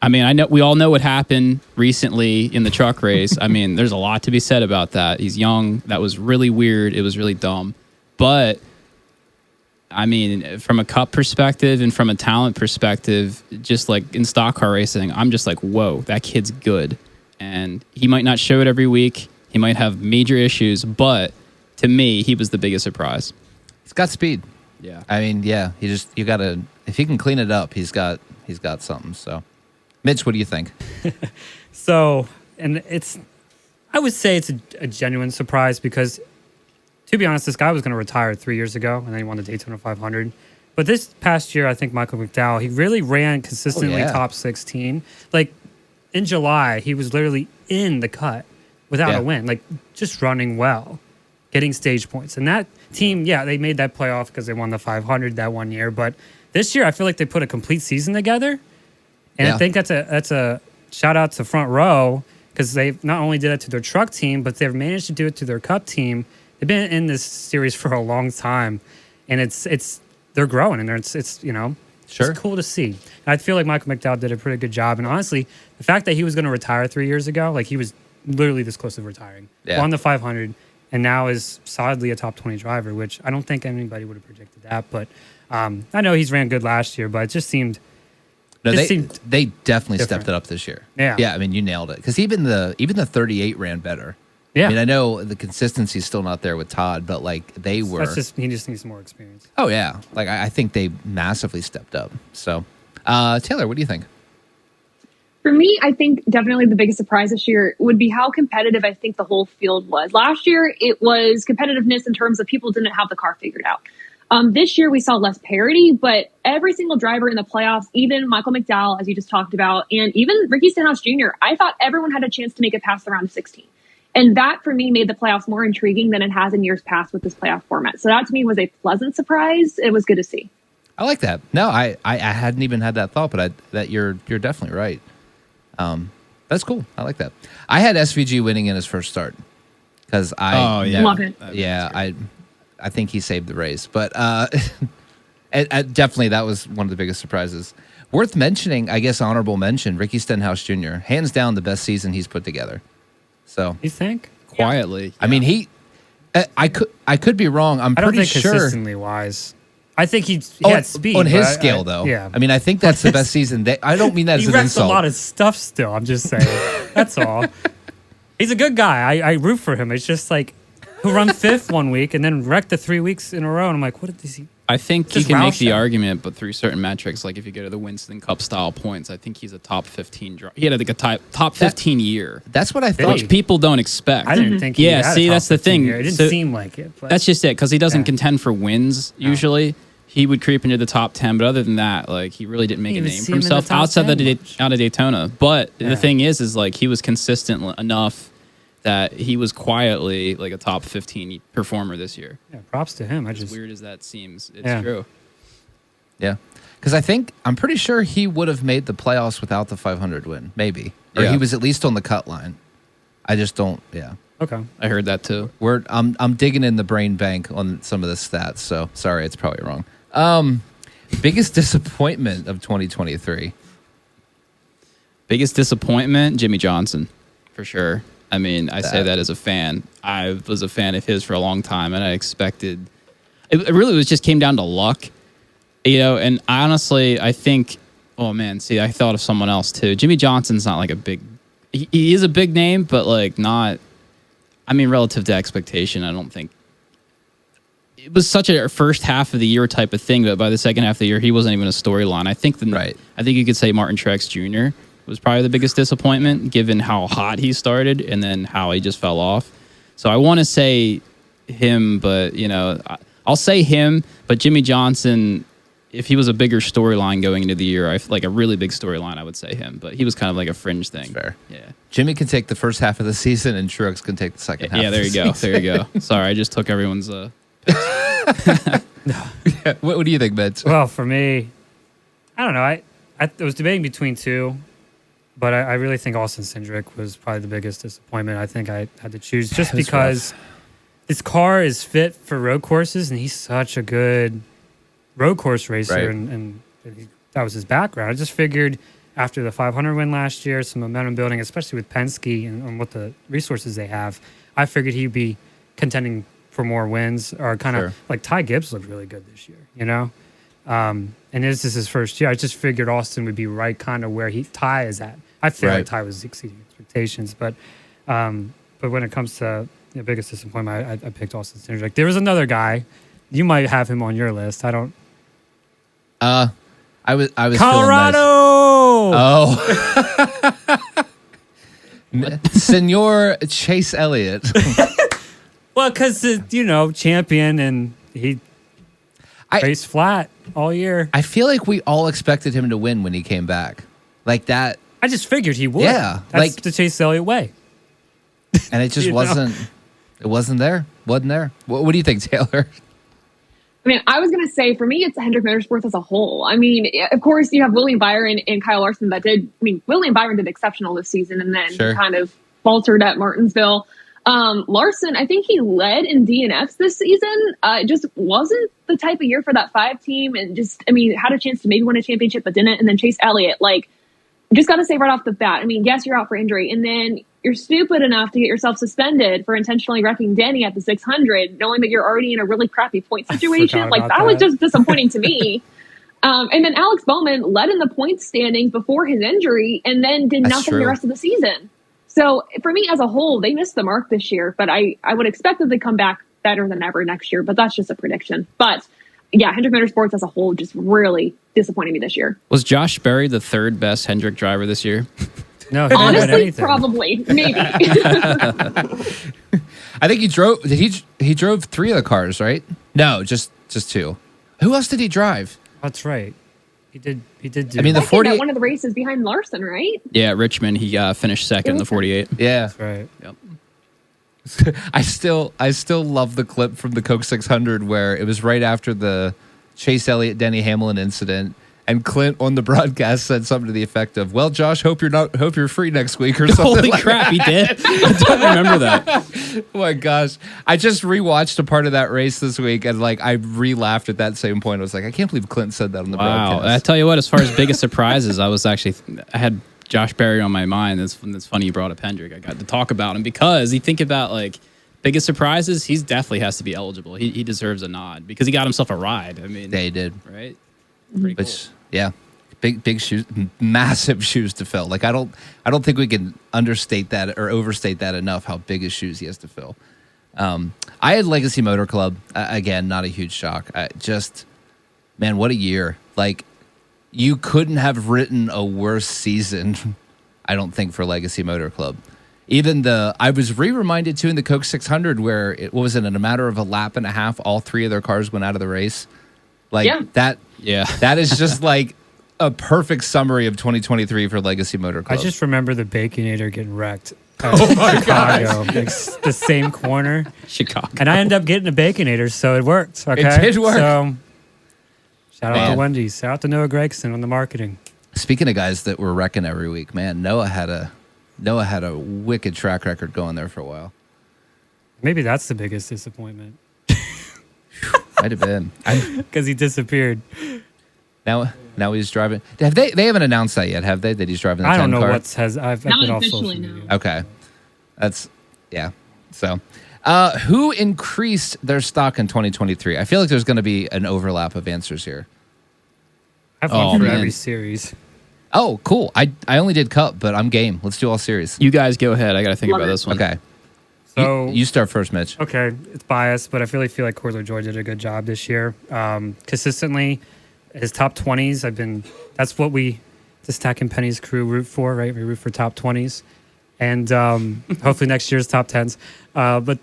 I mean, I know we all know what happened recently in the truck race. I mean, there's a lot to be said about that. He's young. That was really weird. It was really dumb. But I mean, from a cup perspective and from a talent perspective, just like in stock car racing, I'm just like, whoa, that kid's good. And he might not show it every week. He might have major issues, but to me, he was the biggest surprise. He's got speed. Yeah. I mean, yeah, you gotta, if he can clean it up, he's got something. So, Mitch, what do you think? So, and I would say it's a genuine surprise because, to be honest, this guy was going to retire 3 years ago, and then he won the Daytona 500. But this past year, I think Michael McDowell, he really ran consistently top 16. Like, in July, he was literally in the cut without a win, like just running well, getting stage points. And that team, they made that playoff because they won the 500 that one year. But this year, I feel like they put a complete season together. And I think that's a shout out to Front Row because they not only did it to their truck team, but they've managed to do it to their cup team. They've been in this series for a long time, and they're growing, and it's cool to see. And I feel like Michael McDowell did a pretty good job, and honestly, the fact that he was going to retire 3 years ago, like he was literally this close to retiring, won the 500, and now is solidly a top 20 driver, which I don't think anybody would have predicted that. But I know he's ran good last year, but it just seemed. No, they definitely different. stepped it up this year. Yeah. I mean, you nailed it because even the 38 ran better. Yeah. I mean, I know the consistency's still not there with Todd, but like they were. He just needs more experience. Oh yeah, like I think they massively stepped up. So, Taylor, what do you think? For me, I think definitely the biggest surprise this year would be how competitive I think the whole field was. Last year, it was competitiveness in terms of people didn't have the car figured out. This year, we saw less parity, but every single driver in the playoffs, even Michael McDowell, as you just talked about, and even Ricky Stenhouse Jr., I thought everyone had a chance to make it past the round of 16. And that, for me, made the playoffs more intriguing than it has in years past with this playoff format. So that, to me, was a pleasant surprise. It was good to see. I like that. No, I hadn't even had that thought, but that you're definitely right. That's cool. I like that. I had SVG winning in his first start because love it. I think he saved the race, but definitely that was one of the biggest surprises. Worth mentioning, I guess, honorable mention, Ricky Stenhouse Jr. Hands down the best season he's put together. So you think quietly? Yeah. I mean, I could be wrong. I'm pretty sure consistently wise. I think he had speed on his scale, though. Yeah, I mean, I think that's the best season. I don't mean that as an insult. He wrecks a lot of stuff still. I'm just saying. That's all. He's a good guy. I root for him. It's just like who run fifth one week and then wrecked the 3 weeks in a row, and I'm like, what is he? I think you can make the argument, but through certain metrics, like if you go to the Winston Cup style points, I think he's a top 15 driver. He had like a top 15 year. That's what I thought. Which people don't expect. I didn't think he had a top that's the thing. Year. It didn't seem like it. But that's just it, because he doesn't contend for wins usually. He would creep into the top 10, but other than that, like he really didn't make a name for himself outside out of Daytona. But the thing is like he was consistent enough that he was quietly like a top 15 performer this year. Yeah, props to him. As weird as that seems, it's true. Yeah, because I'm pretty sure he would have made the playoffs without the 500 win, maybe. Or he was at least on the cut line. I just don't, Okay. I heard that too. I'm digging in the brain bank on some of the stats, so sorry, it's probably wrong. Biggest disappointment of 2023. Biggest disappointment, Jimmy Johnson, for sure. I mean, I say that as a fan. I was a fan of his for a long time, and I expected it really was just came down to luck, and honestly, I think, oh man, see, I thought of someone else too. Jimmy Johnson's not like a big, he is a big name, but like not, I mean, relative to expectation, I don't think it was such a first half of the year type of thing, but by the second half of the year, he wasn't even a storyline. I think I think you could say Martin Truex Jr. was probably the biggest disappointment, given how hot he started and then how he just fell off. So I want to say him, but I'll say him. But Jimmy Johnson, if he was a bigger storyline going into the year, like a really big storyline, I would say him. But he was kind of like a fringe thing. That's fair. Yeah. Jimmy can take the first half of the season, and Truex can take the second half. Yeah, there you go. There you go. Sorry, I just took everyone's. What do you think, Mitch? Well, for me, I don't know. I was debating between two, but I really think Austin Cindric was probably the biggest disappointment. I think I had to choose just because his car is fit for road courses, and he's such a good road course racer, and that was his background. I just figured after the 500 win last year, some momentum building, especially with Penske and what the resources they have, I figured he'd be contending for more wins, or kind of like Ty Gibbs looked really good this year, and this is his first year. I just figured Austin would be right kind of where Ty is at. I feel like Ty was exceeding expectations, but when it comes to the biggest disappointment, I picked Austin Cindric. There was another guy. You might have him on your list. I don't. I was Colorado. Oh, Senor Chase Elliott. Well, because champion, and he raced flat all year. I feel like we all expected him to win when he came back, like that. I just figured he would. Yeah, that's the Chase Elliott way. And it just wasn't. It wasn't there. Wasn't there. What do you think, Taylor? I mean, I was going to say, for me, it's Hendrick Motorsports as a whole. I mean, of course, you have William Byron and Kyle Larson that did. I mean, William Byron did exceptional this season, and then kind of faltered at Martinsville. Larson, I think he led in DNFs this season. It just wasn't the type of year for that 5 team, and had a chance to maybe win a championship, but didn't. And then Chase Elliott, just got to say right off the bat, I mean, yes, you're out for injury, and then you're stupid enough to get yourself suspended for intentionally wrecking Denny at the 600, knowing that you're already in a really crappy point situation. That was just disappointing to me. And then Alex Bowman led in the points standings before his injury, and then did nothing the rest of the season. So for me, as a whole, they missed the mark this year, but I would expect that they come back better than ever next year, but that's just a prediction. But yeah, Hendrick Motorsports as a whole just really disappointed me this year. Was Josh Berry the third best Hendrick driver this year? No, honestly, probably, maybe. I think he drove. He drove 3 of the cars, right? No, just 2. Who else did he drive? That's right. He did. Do I mean, the 48. One of the races behind Larson, right? Yeah, Richmond. He finished second in the 48. Yeah, that's right. Yep. I still love the clip from the Coke 600 where it was right after the Chase Elliott Denny Hamlin incident, and Clint on the broadcast said something to the effect of, "Well, Josh, hope you're free next week," or something. Holy crap, he did! I don't remember that. Oh my gosh, I just rewatched a part of that race this week, and I re-laughed at that same point. I was like, I can't believe Clint said that on the broadcast. I tell you what, as far as biggest surprises, I had Josh Berry on my mind. That's funny you brought up Hendrick. I got to talk about him because you think about biggest surprises, he definitely has to be eligible. He deserves a nod because he got himself a ride. I mean, yeah, he did. Right? Mm-hmm. Cool. Yeah, big shoes, massive shoes to fill. I don't think we can understate that or overstate that enough. How big his shoes he has to fill. I had Legacy Motor Club again. Not a huge shock. Man, what a year! You couldn't have written a worse season. I don't think for Legacy Motor Club. Even I was reminded too in the Coke 600 where in a matter of a lap and a half, all 3 of their cars went out of the race. That is just a perfect summary of 2023 for Legacy Motor Club. I just remember the Baconator getting wrecked. Oh my Chicago, the same corner, Chicago, and I ended up getting a Baconator, so it worked. Okay, it did work. So, shout out to Wendy's, shout out to Noah Gregson on the marketing. Speaking of guys that were wrecking every week, man, Noah had a wicked track record going there for a while. Maybe that's the biggest disappointment. Might have been. Because he disappeared. Now he's driving. They haven't announced that yet, have they? That he's driving the 10 car? I don't know what's I've Not been off officially, social no. media. Okay. Yeah. So, who increased their stock in 2023? I feel like there's going to be an overlap of answers here. I've won for man. every series. Oh, cool. I only did Cup, but I'm game. Let's do all series. You guys go ahead. I got to think Love about it. this one. Okay. So You start first, Mitch. okay, it's biased, but I really feel like Corler George did a good job this year. Consistently, his top 20s. That's what the Stack and Pennies crew root for, right? We root for top 20s, and hopefully next year's top 10s. But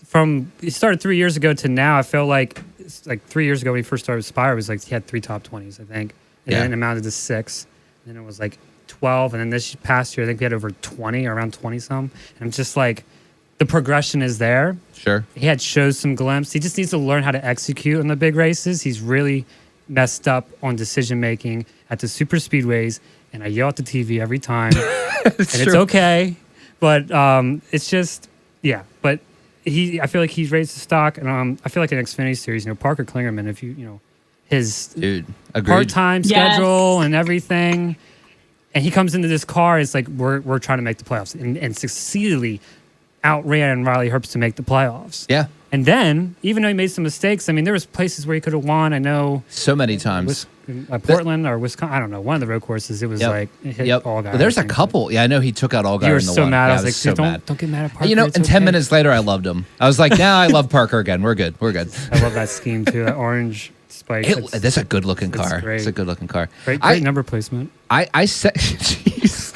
from he started 3 years ago to now, I feel like it's like 3 years ago when he first started with Spire, it was like he had 3 top 20s, I think, and Yeah. then it amounted to 6. And then it was like 12, and then this past year I think he had over 20 or around 20 some. And I'm just like, the progression is there. Sure. He had shows some glimpse. He just needs to learn how to execute in the big races. He's really messed up on decision making at the super speedways, and I yell at the TV every time. It's okay, but it's just But I feel like he's raised the stock, and I feel like in Xfinity series, Parker Klingerman, if his Dude, agreed. part-time Yes. schedule and everything, and he comes into this car, it's like we're trying to make the playoffs, and succeededly outran Riley Herbst to make the playoffs. Yeah. And then, even though he made some mistakes, I mean, there was places where he could have won. I know So many times. Portland or Wisconsin, I don't know, one of the road courses, it was like it hit all guys. Well, there's a couple. Yeah, I know he took out all guys You were in the so one. mad. Yeah, I was like, so dude, mad. don't get mad at Parker. And it's 10 okay. minutes later, I loved him. I was like, now I love Parker again. We're good. We're good. I love that scheme too. That orange spike. That's a good looking it's car. great. It's a good looking car. Great number placement. I said, jeez.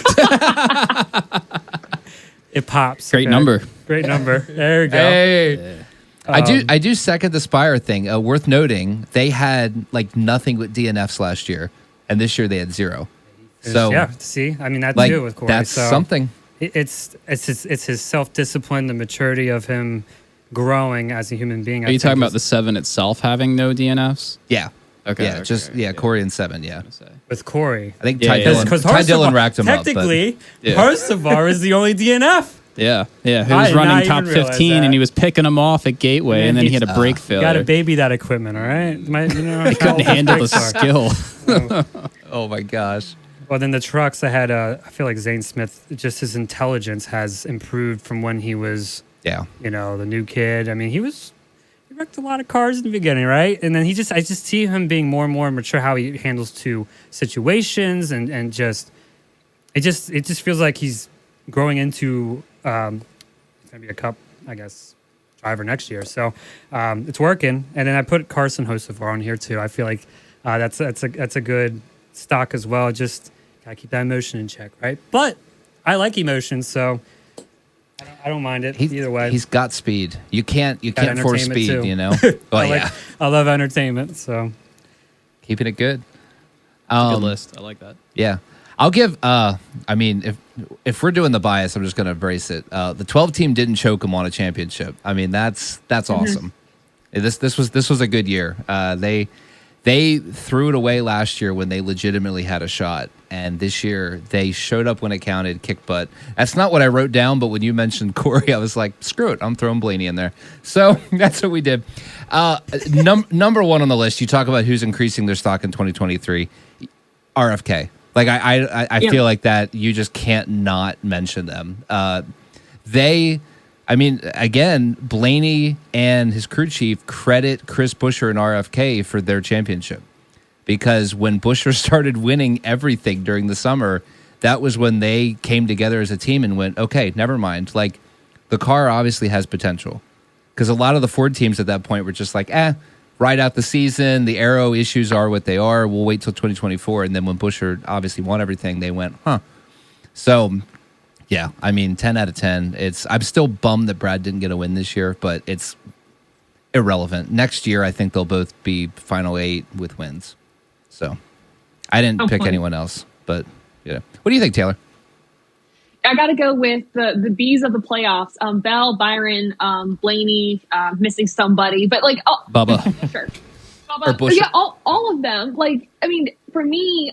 It pops. Great number. Great number. There you go. Hey. I do second the Spire thing. Worth noting, they had like nothing with DNFs last year, and this year they had 0. So yeah, see, I mean that like, too with Corey. that's So something. It's his self-discipline, the maturity of him growing as a human being. Are you talking about the 7 itself having no DNFs? Yeah. Okay. Yeah, okay. Corey and 7. Yeah, with Corey? I think Yeah, Ty yeah. Dillon, Because Ty Dillon racked him up. technically, Yeah. Harsavar is the only DNF. Yeah. Who I was did running not top even realize 15 that. and he was picking them off at Gateway, Man, and then he he's- had a brake failure. Got to baby that equipment, all right? He couldn't handle the skill. Oh my gosh. Well, then the trucks, I feel like Zane Smith, just his intelligence has improved from when he was, Yeah. the new kid. I mean, he wrecked a lot of cars in the beginning, right? And then I just see him being more and more mature, how he handles to situations, and it just feels like he's growing into going to be a Cup, I guess, driver next year. So it's working. And then I put Carson Hocevar on here too. I feel like that's a good stock as well. Just gotta keep that emotion in check, right? But I like emotion, so I don't mind it either way. He's got speed. You can't force entertainment speed, too. you know? Well, yeah. I love entertainment, so Keeping it good. Good list. I like that. Yeah. I'll give I mean, if we're doing the bias, I'm just gonna embrace it. The 12 team didn't choke them on a championship. I mean, that's awesome. This was a good year. They threw it away last year when they legitimately had a shot, and this year they showed up when it counted, kicked butt. That's not what I wrote down, but when you mentioned Corey, I was like, screw it, I'm throwing Blaney in there. So that's what we did. Number one on the list, you talk about who's increasing their stock in 2023, RFK. Like I feel like that you just can't not mention them. I mean, again, Blaney and his crew chief credit Chris Buescher and RFK for their championship, because when Buescher started winning everything during the summer, that was when they came together as a team and went, okay, never mind. Like, the car obviously has potential, because a lot of the Ford teams at that point were just like, ride out the season. The aero issues are what they are. We'll wait till 2024. And then when Buescher obviously won everything, they went, So, yeah, I mean, 10 out of 10. I'm still bummed that Brad didn't get a win this year, but it's irrelevant. Next year, I think they'll both be final 8 with wins. So, I didn't pick anyone else, but yeah. What do you think, Taylor? I got to go with the B's of the playoffs. Bell, Byron, Blaney, missing somebody, but like Bubba. Sure. Or Buescher. Yeah, all of them. Like, I mean, for me,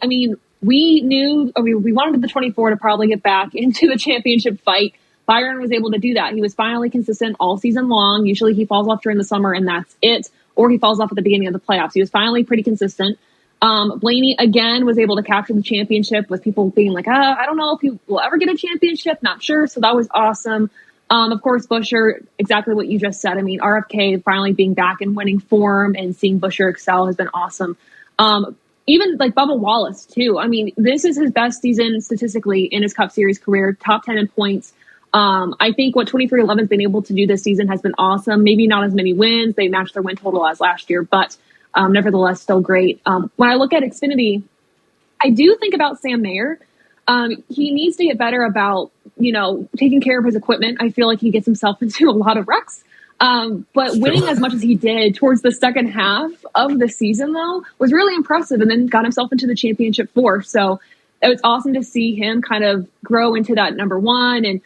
we knew we wanted the 24 to probably get back into the championship fight Byron was able to do that. He was finally consistent all season long. Usually he falls off during the summer and that's it, or he falls off at the beginning of the playoffs. He was finally pretty consistent. Blaney, again, was able to capture the championship with people being like, I don't know if he will ever get a championship. Not sure. So that was awesome. Of course, Buescher, exactly what you just said. I mean, RFK finally being back in winning form and seeing Buescher excel has been awesome. Even like Bubba Wallace, too. I mean, this is his best season statistically in his Cup Series career, top 10 in points. I think what 23XI has been able to do this season has been awesome. Maybe not as many wins. They matched their win total as last year, but nevertheless, still great. When I look at Xfinity, I do think about Sam Mayer. He needs to get better about, taking care of his equipment. I feel like he gets himself into a lot of wrecks. But winning as much as he did towards the second half of the season, though, was really impressive, and then got himself into the championship four. So it was awesome to see him kind of grow into that number one and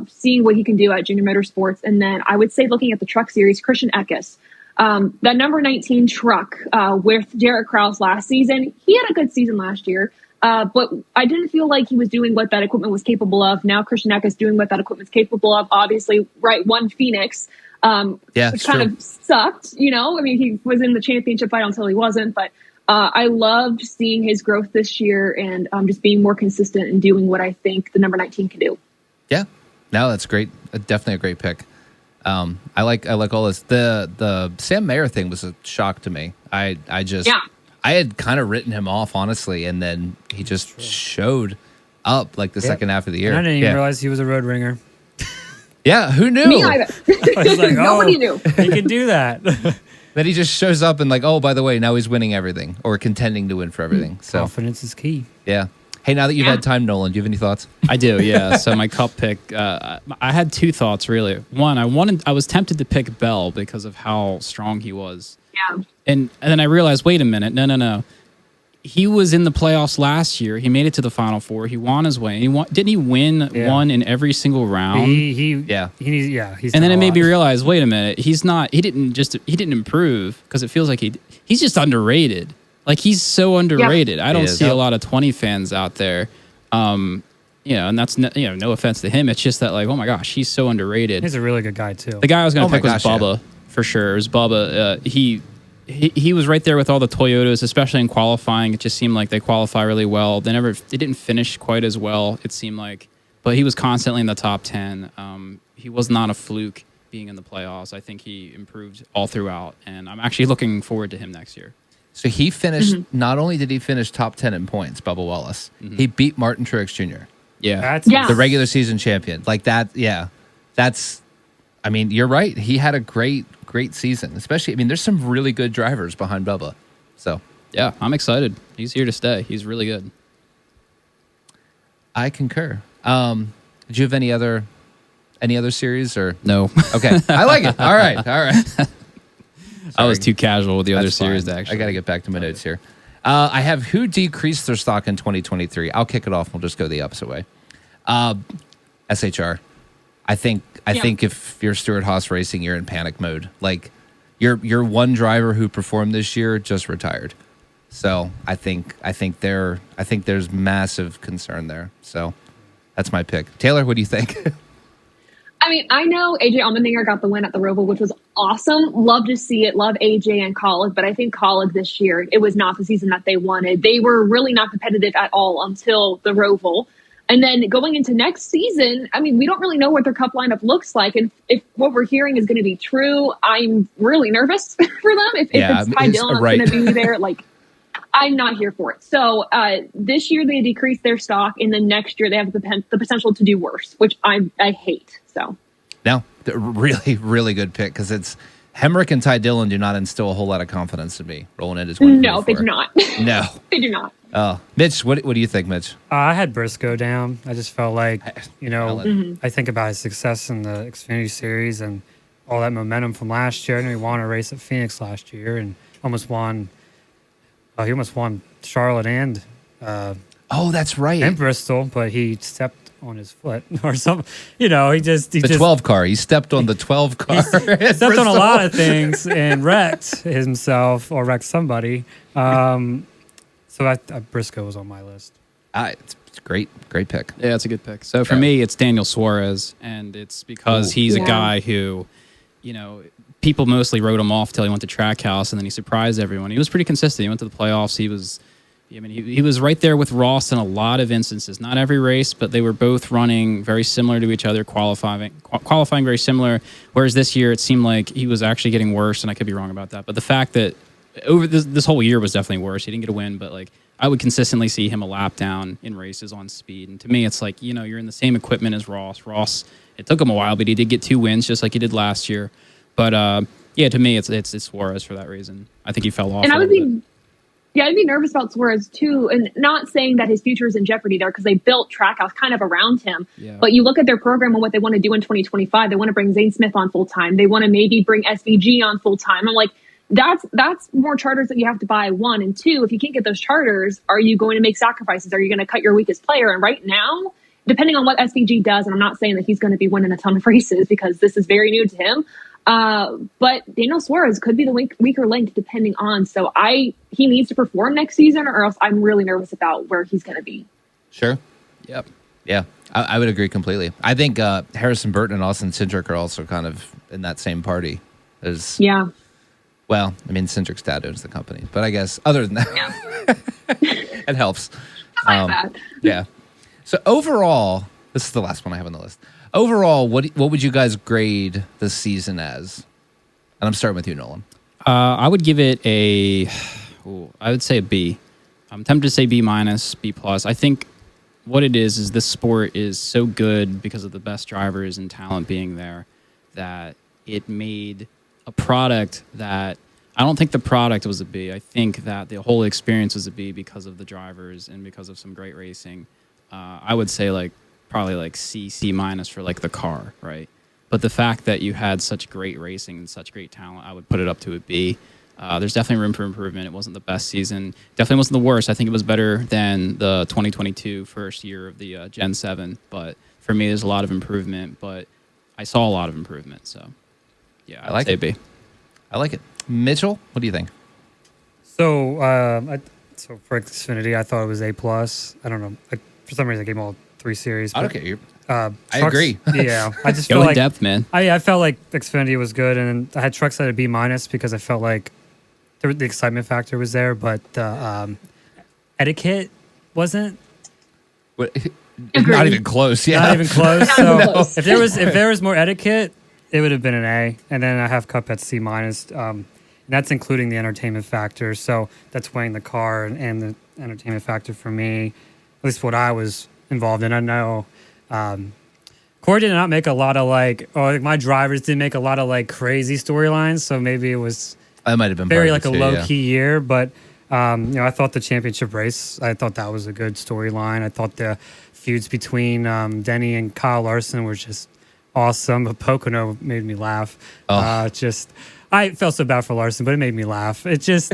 seeing what he can do at Junior Motorsports. And then I would say looking at the truck series, Christian Eckes, that number 19 truck with Derek Kraus last season, he had a good season last year. But I didn't feel like he was doing what that equipment was capable of. Now Christian Eckes doing what that equipment's capable of. Obviously, won Phoenix, which kind of sucked. I mean, he was in the championship fight until he wasn't. But I loved seeing his growth this year and just being more consistent and doing what I think the number 19 can do. Yeah, no, that's great. Definitely a great pick. I like all this. The Sam Mayer thing was a shock to me. I had kind of written him off, honestly, and then he just showed up like the second half of the year. And I didn't even realize he was a road ringer. Yeah, who knew? Me either. I was like, Nobody knew. He can do that. Then he just shows up and like, oh, by the way, now he's winning everything or contending to win for everything. So confidence is key. Yeah. Hey, now that you've had time, Nolan, do you have any thoughts? I do, yeah. So my Cup pick, I had two thoughts really. One, I was tempted to pick Bell because of how strong he was. Yeah. And then I realized, wait a minute, no. He was in the playoffs last year. He made it to the Final Four. He won his way. Didn't he win one in every single round? He's and then it made me realize, wait a minute, he didn't improve because it feels like he's just underrated. Like he's so underrated. I don't see a lot of 20 fans out there. And that's no offense to him. It's just that like, oh my gosh, he's so underrated. He's a really good guy too. The guy I was going to pick was Bubba for sure. It was Bubba. He was right there with all the Toyotas, especially in qualifying. It just seemed like they qualify really well. They didn't finish quite as well, it seemed like, but he was constantly in the top 10. He was not a fluke being in the playoffs. I think he improved all throughout, and I'm actually looking forward to him next year. So he finished, not only did he finish top 10 in points, Bubba Wallace, he beat Martin Truex Jr. Yeah. The regular season champion. Like that, I mean, you're right. He had a great season, especially, I mean, there's some really good drivers behind Bubba. So, yeah, I'm excited. He's here to stay. He's really good. I concur. Did you have any other series or no? Okay. I like it. All right. I was too casual with the other series, actually. I got to get back to my notes here. I have who decreased their stock in 2023. I'll kick it off. We'll just go the opposite way. SHR. I think if you're Stuart Haas Racing, you're in panic mode. Like your one driver who performed this year just retired. So I think there's massive concern there. So that's my pick. Taylor, what do you think? I mean, I know AJ Allmendinger got the win at the Roval, which was awesome. Love to see it. Love AJ and Colleague, but I think Colleague this year, it was not the season that they wanted. They were really not competitive at all until the Roval. And then going into next season, I mean, we don't really know what their Cup lineup looks like. And if what we're hearing is going to be true, I'm really nervous for them. If it's Ty Dillon going to be there, like, I'm not here for it. So this year they decrease their stock, and then next year they have the potential to do worse, which I hate. So no, really, really good pick because it's Hemrick and Ty Dillon do not instill a whole lot of confidence in me rolling into 2024. No, they do not. No, they do not. Oh, Mitch, what do you think, Mitch? I had Briscoe down. I just felt like, I think about his success in the Xfinity Series and all that momentum from last year. I know he won a race at Phoenix last year and almost won. He almost won Charlotte and that's right, and Bristol, but he stepped on his foot or something. He 12 car. He stepped on the 12 car. He stepped on a lot of things and wrecked himself or wrecked somebody. So Briscoe was on my list. It's It's great pick. Yeah, it's a good pick. So for me, it's Daniel Suarez, and it's because he's a guy who, people mostly wrote him off till he went to Trackhouse, and then he surprised everyone. He was pretty consistent. He went to the playoffs. He was right there with Ross in a lot of instances. Not every race, but they were both running very similar to each other, qualifying very similar. Whereas this year, it seemed like he was actually getting worse, and I could be wrong about that. But the fact that over this whole year was definitely worse. He didn't get a win, but I would consistently see him a lap down in races on speed. And to me, it's like, you're in the same equipment as Ross. Ross, it took him a while, but he did get 2 wins just like he did last year. But to me, it's Suarez for that reason. I think he fell off. And I'd be nervous about Suarez too, and not saying that his future is in jeopardy there because they built Trackhouse kind of around him. Yeah. But you look at their program and what they want to do in 2025. They want to bring Zane Smith on full time. They want to maybe bring SVG on full time. I'm like, that's more charters that you have to buy, 1. And 2, if you can't get those charters, are you going to make sacrifices? Are you going to cut your weakest player? And right now, depending on what SVG does, and I'm not saying that he's going to be winning a ton of races because this is very new to him, but Daniel Suarez could be the weaker link depending on. So he needs to perform next season, or else I'm really nervous about where he's going to be. Sure. Yep. Yeah, I would agree completely. I think Harrison Burton and Austin Cindric are also kind of in that same party. Yeah. Well, I mean, Cindric's dad owns the company, but I guess other than that, it helps. Yeah. So overall, this is the last one I have on the list. Overall, what would you guys grade this season as? And I'm starting with you, Nolan. I would give it I would say a B. I'm tempted to say B-, B+. I think what it is this sport is so good because of the best drivers and talent being there that it made a product that I don't think the product was a B. I think that the whole experience was a B because of the drivers and because of some great racing. I would say probably C for the car, right? But the fact that you had such great racing and such great talent, I would put it up to a B. There's definitely room for improvement. It wasn't the best season. Definitely wasn't the worst. I think it was better than the 2022 first year of the Gen 7. But for me, there's a lot of improvement. But I saw a lot of improvement. So, yeah, I like it. B. I like it. Mitchell, what do you think? So, for Xfinity, I thought it was A+. I don't know. For some reason, I gave them all 3 series. I don't care. Trucks, I agree. Yeah, I just go feel in like depth, man. I felt like Xfinity was good, and I had trucks at a B- because I felt like the excitement factor was there, but etiquette wasn't. Not even close. Yeah, not even close. So No. if there was more etiquette, it would have been an A. And then I have Cup at C-. And that's including the entertainment factor. So that's weighing the car and the entertainment factor for me, at least what I was involved in. I know Corey did not make a lot of my drivers didn't make a lot of crazy storylines. So maybe it was that might have been very part of a it too, low key year. But I thought the championship race, I thought that was a good storyline. I thought the feuds between Denny and Kyle Larson were just awesome. But Pocono made me laugh. I felt so bad for Larson, but it made me laugh. It just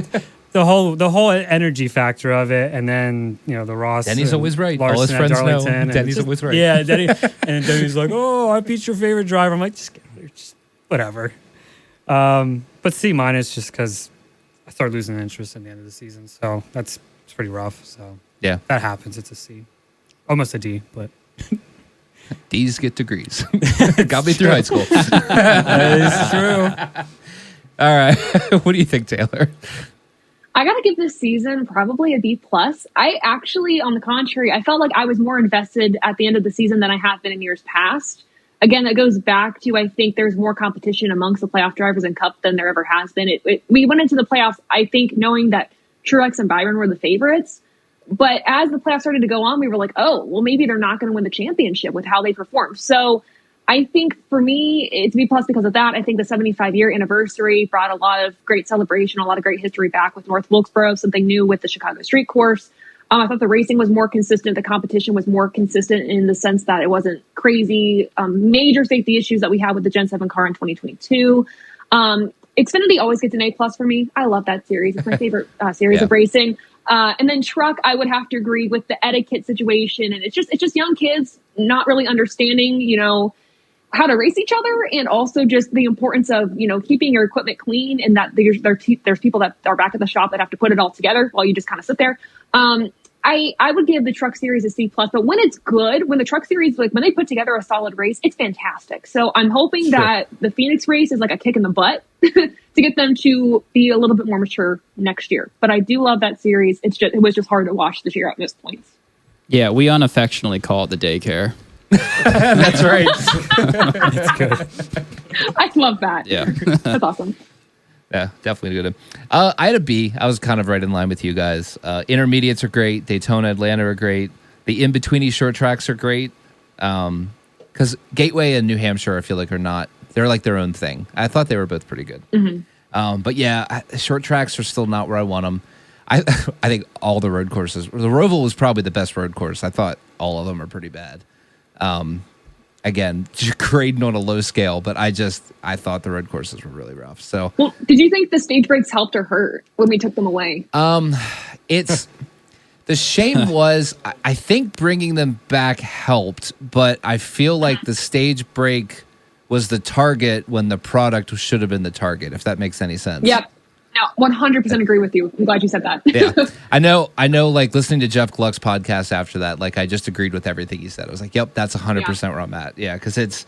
the whole energy factor of it, and then the Ross. Denny's always right. Larson all his friends know Denny's just, always right. Yeah, Denny, and Denny's like, "Oh, I beat your favorite driver." I'm like, just whatever. But C- just because I started losing interest in the end of the season, so it's pretty rough. So yeah, that happens. It's a C, almost a D, but. D's get degrees. Got me through high school. That is true. All right. What do you think, Taylor? I got to give this season probably a B+. I actually, on the contrary, I felt like I was more invested at the end of the season than I have been in years past. Again, that goes back to, I think there's more competition amongst the playoff drivers in Cup than there ever has been. We went into the playoffs, I think, knowing that Truex and Byron were the favorites. But as the playoffs started to go on, we were like, oh, well, maybe they're not going to win the championship with how they perform. So I think for me, it's B+ because of that. I think the 75-year anniversary brought a lot of great celebration, a lot of great history back with North Wilkesboro, something new with the Chicago Street Course. I thought the racing was more consistent. The competition was more consistent in the sense that it wasn't crazy, major safety issues that we had with the Gen 7 car in 2022. Xfinity always gets an A+ for me. I love that series. It's my favorite series of racing. And then truck, I would have to agree with the etiquette situation. And it's just young kids not really understanding, how to race each other, and also just the importance of, keeping your equipment clean, and that there's people that are back at the shop that have to put it all together while you just kind of sit there. I would give the Truck Series a C plus, but when it's good, when the Truck Series, like when they put together a solid race, it's fantastic. So I'm hoping that the Phoenix race is like a kick in the butt to get them to be a little bit more mature next year. But I do love that series. It was just hard to watch this year at most points. Yeah, we unaffectionately call it the daycare. That's right. That's good. I love that. Yeah. That's awesome. Yeah, definitely good. I had a B. I was kind of right in line with you guys. Intermediates are great. Daytona, Atlanta are great. The in-betweeny short tracks are great. Because Gateway and New Hampshire, I feel like, they're like their own thing. I thought they were both pretty good. Mm-hmm. But yeah, short tracks are still not where I want them. I think all the road courses, the Roval was probably the best road course. I thought all of them are pretty bad. Again, grading on a low scale, but I thought the road courses were really rough. So, well, did you think the stage breaks helped or hurt when we took them away? It's the shame was I think bringing them back helped, but I feel like the stage break was the target when the product should have been the target. If that makes any sense. Yep. No, 100% agree with you. I'm glad you said that. Yeah, I know. Like listening to Jeff Gluck's podcast after that, like I just agreed with everything he said. I was like, "Yep, that's 100% where I'm at." Yeah, because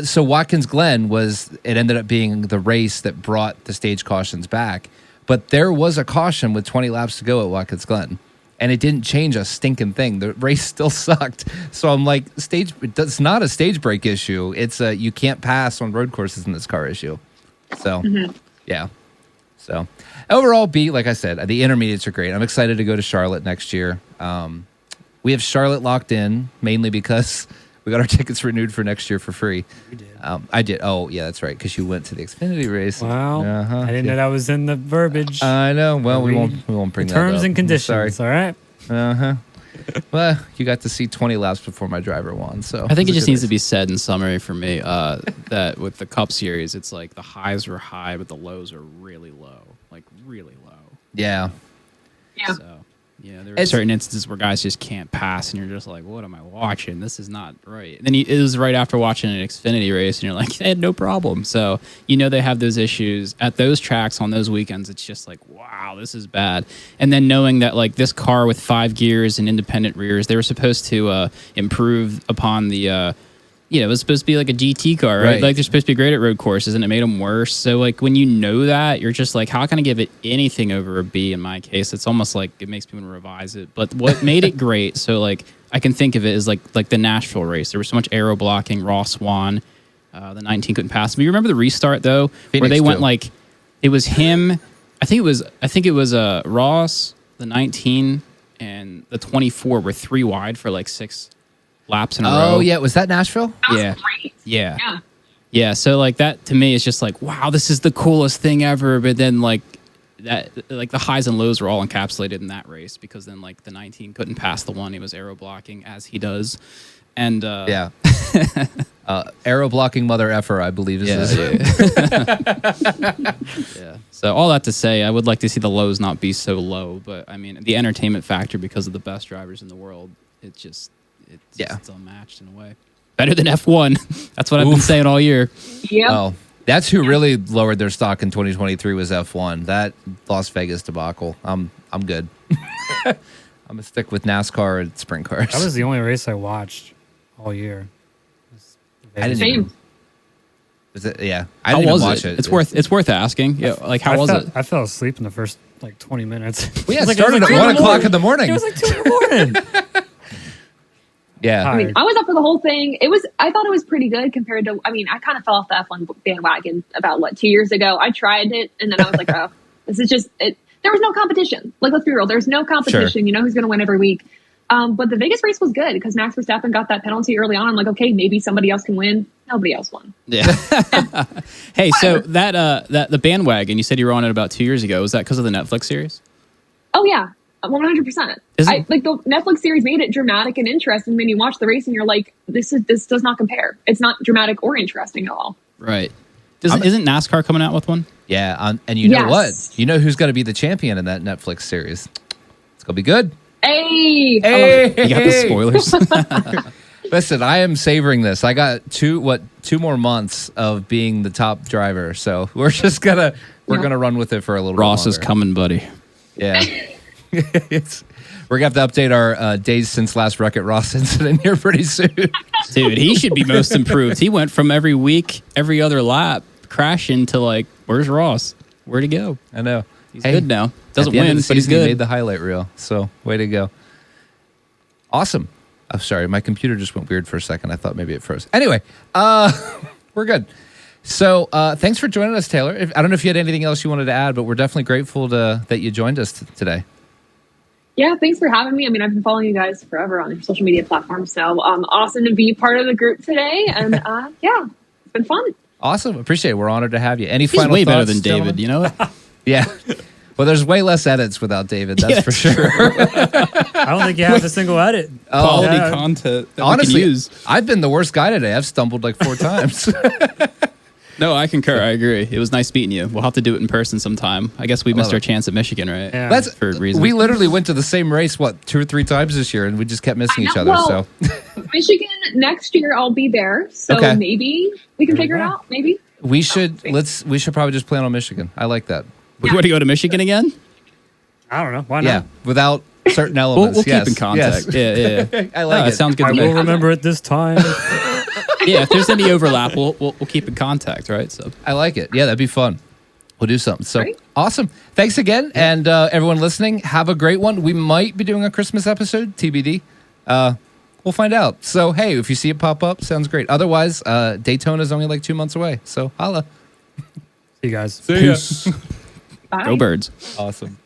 so Watkins Glen it ended up being the race that brought the stage cautions back, but there was a caution with 20 laps to go at Watkins Glen, and it didn't change a stinking thing. The race still sucked. So I'm like, it's not a stage break issue. It's you can't pass on road courses in this car issue. So, yeah. So, overall, B, like I said, the intermediates are great. I'm excited to go to Charlotte next year. We have Charlotte locked in, mainly because we got our tickets renewed for next year for free. You did. I did. Oh, yeah, that's right, because you went to the Xfinity race. Wow. I didn't know that was in the verbiage. I know. Well, we won't bring that up. Terms and conditions, all right? Uh-huh. Well, you got to see 20 laps before my driver won, so I think it just needs to be said in summary for me that with the Cup Series, it's like the highs are high, but the lows are really low, like really low. Yeah. Yeah. So, yeah, there are certain instances where guys just can't pass, and you're just like, what am I watching? This is not right. And then it was right after watching an Xfinity race, and you're like, they had no problem. So, they have those issues at those tracks on those weekends. It's just like, wow, this is bad. And then knowing that, like, this car with 5 gears and independent rears, they were supposed to improve upon the it was supposed to be like a GT car, right? Like they're supposed to be great at road courses, and it made them worse. So like when you know that, you're just like, how can I give it anything over a B in my case? It's almost like it makes me want to revise it. But what made it great, so like I can think of it as like the Nashville race. There was so much aero blocking, Ross won. The 19 couldn't pass. But you remember the restart though, Phoenix where they went too. like it was him. I think it was Ross, the 19, and the 24 were 3 wide for like 6 laps in a row. Oh, yeah. Was that Nashville? That was Yeah. great. Yeah. Yeah. Yeah. So like that to me is just like, wow, this is the coolest thing ever. But then like that, like the highs and lows were all encapsulated in that race because then like the 19 couldn't pass the one he was aero blocking as he does. And Yeah. Aero blocking mother effer, I believe is his. Yeah. So all that to say, I would like to see the lows not be so low, but I mean the entertainment factor because of the best drivers in the world, it's unmatched in a way. Better than F1. That's what I've been saying all year. Yep. Oh, that's who really lowered their stock in 2023 was F1. That Las Vegas debacle. I'm good. I'm gonna stick with NASCAR and sprint cars. That was the only race I watched all year. I didn't Same. even, was it, yeah. I How didn't was even watch it? it. It's worth asking. Yeah, like how was it? I fell asleep in the first like 20 minutes. Well, yeah, it was started at 1 o'clock in the morning. It was like 2 in the morning. Yeah. I mean, I was up for the whole thing. I thought it was pretty good compared to, I kind of fell off the F1 bandwagon about 2 years ago. I tried it and then I was like, oh, this is just it. There was no competition. Like, let's be real. There's no competition. Sure. You know who's going to win every week. But the Vegas race was good because Max Verstappen got that penalty early on. I'm like, okay, maybe somebody else can win. Nobody else won. Yeah. Hey, so that the bandwagon you said you were on it about 2 years ago. Was that because of the Netflix series? Oh yeah, 100%. Like the Netflix series made it dramatic and interesting. Then you watch the race and you're like, this does not compare. It's not dramatic or interesting at all. Right. Isn't NASCAR coming out with one? Yeah. And you know what? You know who's going to be the champion in that Netflix series? It's going to be good. Hey. You got the spoilers. Listen, I am savoring this. I got 2 more months of being the top driver. So we're just gonna run with it for a little Ross bit is longer. coming, buddy. Yeah. We're going to have to update our days since last Wreck-It Ross incident here pretty soon. Dude, he should be most improved. He went from every week, every other lap, crashing to like, where's Ross? Where'd he go? I know. He's good now. Doesn't win, win, but he's good. He made the highlight reel, so way to go. Awesome. I'm sorry, my computer just went weird for a second. I thought maybe it froze. Anyway, we're good. So thanks for joining us, Taylor. I don't know if you had anything else you wanted to add, but we're definitely grateful that you joined us today. Yeah, thanks for having me. I mean, I've been following you guys forever on your social media platforms, so awesome to be part of the group today. And yeah, it's been fun. Awesome. Appreciate it. We're honored to have you. Any He's final way better thoughts, than David, gentlemen? you know it? Yeah. Well, there's way less edits without David, that's for sure. I don't think you have a single edit. Quality Yeah. content that Honestly, we can use. I've been the worst guy today. I've stumbled like 4 times. No, I concur. I agree. It was nice meeting you. We'll have to do it in person sometime. I guess we missed our chance at Michigan, right? Yeah. That's For reasons. We literally went to the same race, 2 or 3 times this year, and we just kept missing each other. Well, Michigan next year, I'll be there, so Okay. maybe we can figure it go. out. Maybe we should probably just plan on Michigan. I like that. We want to go to Michigan again? I don't know. Why not? Yeah, without certain elements. We'll keep yes, in contact. yes. Yeah. I like Oh, it. sounds good I to will me. remember it this time. Yeah, if there's any overlap, we'll keep in contact, right? So I like it. Yeah, that'd be fun. We'll do something. So Great. awesome. Thanks again. And everyone listening, have a great one. We might be doing a Christmas episode, TBD. We'll find out. So, hey, if you see it pop up, sounds great. Otherwise, Daytona is only like 2 months away. So holla. See you guys. See ya. bye. go Birds. Awesome.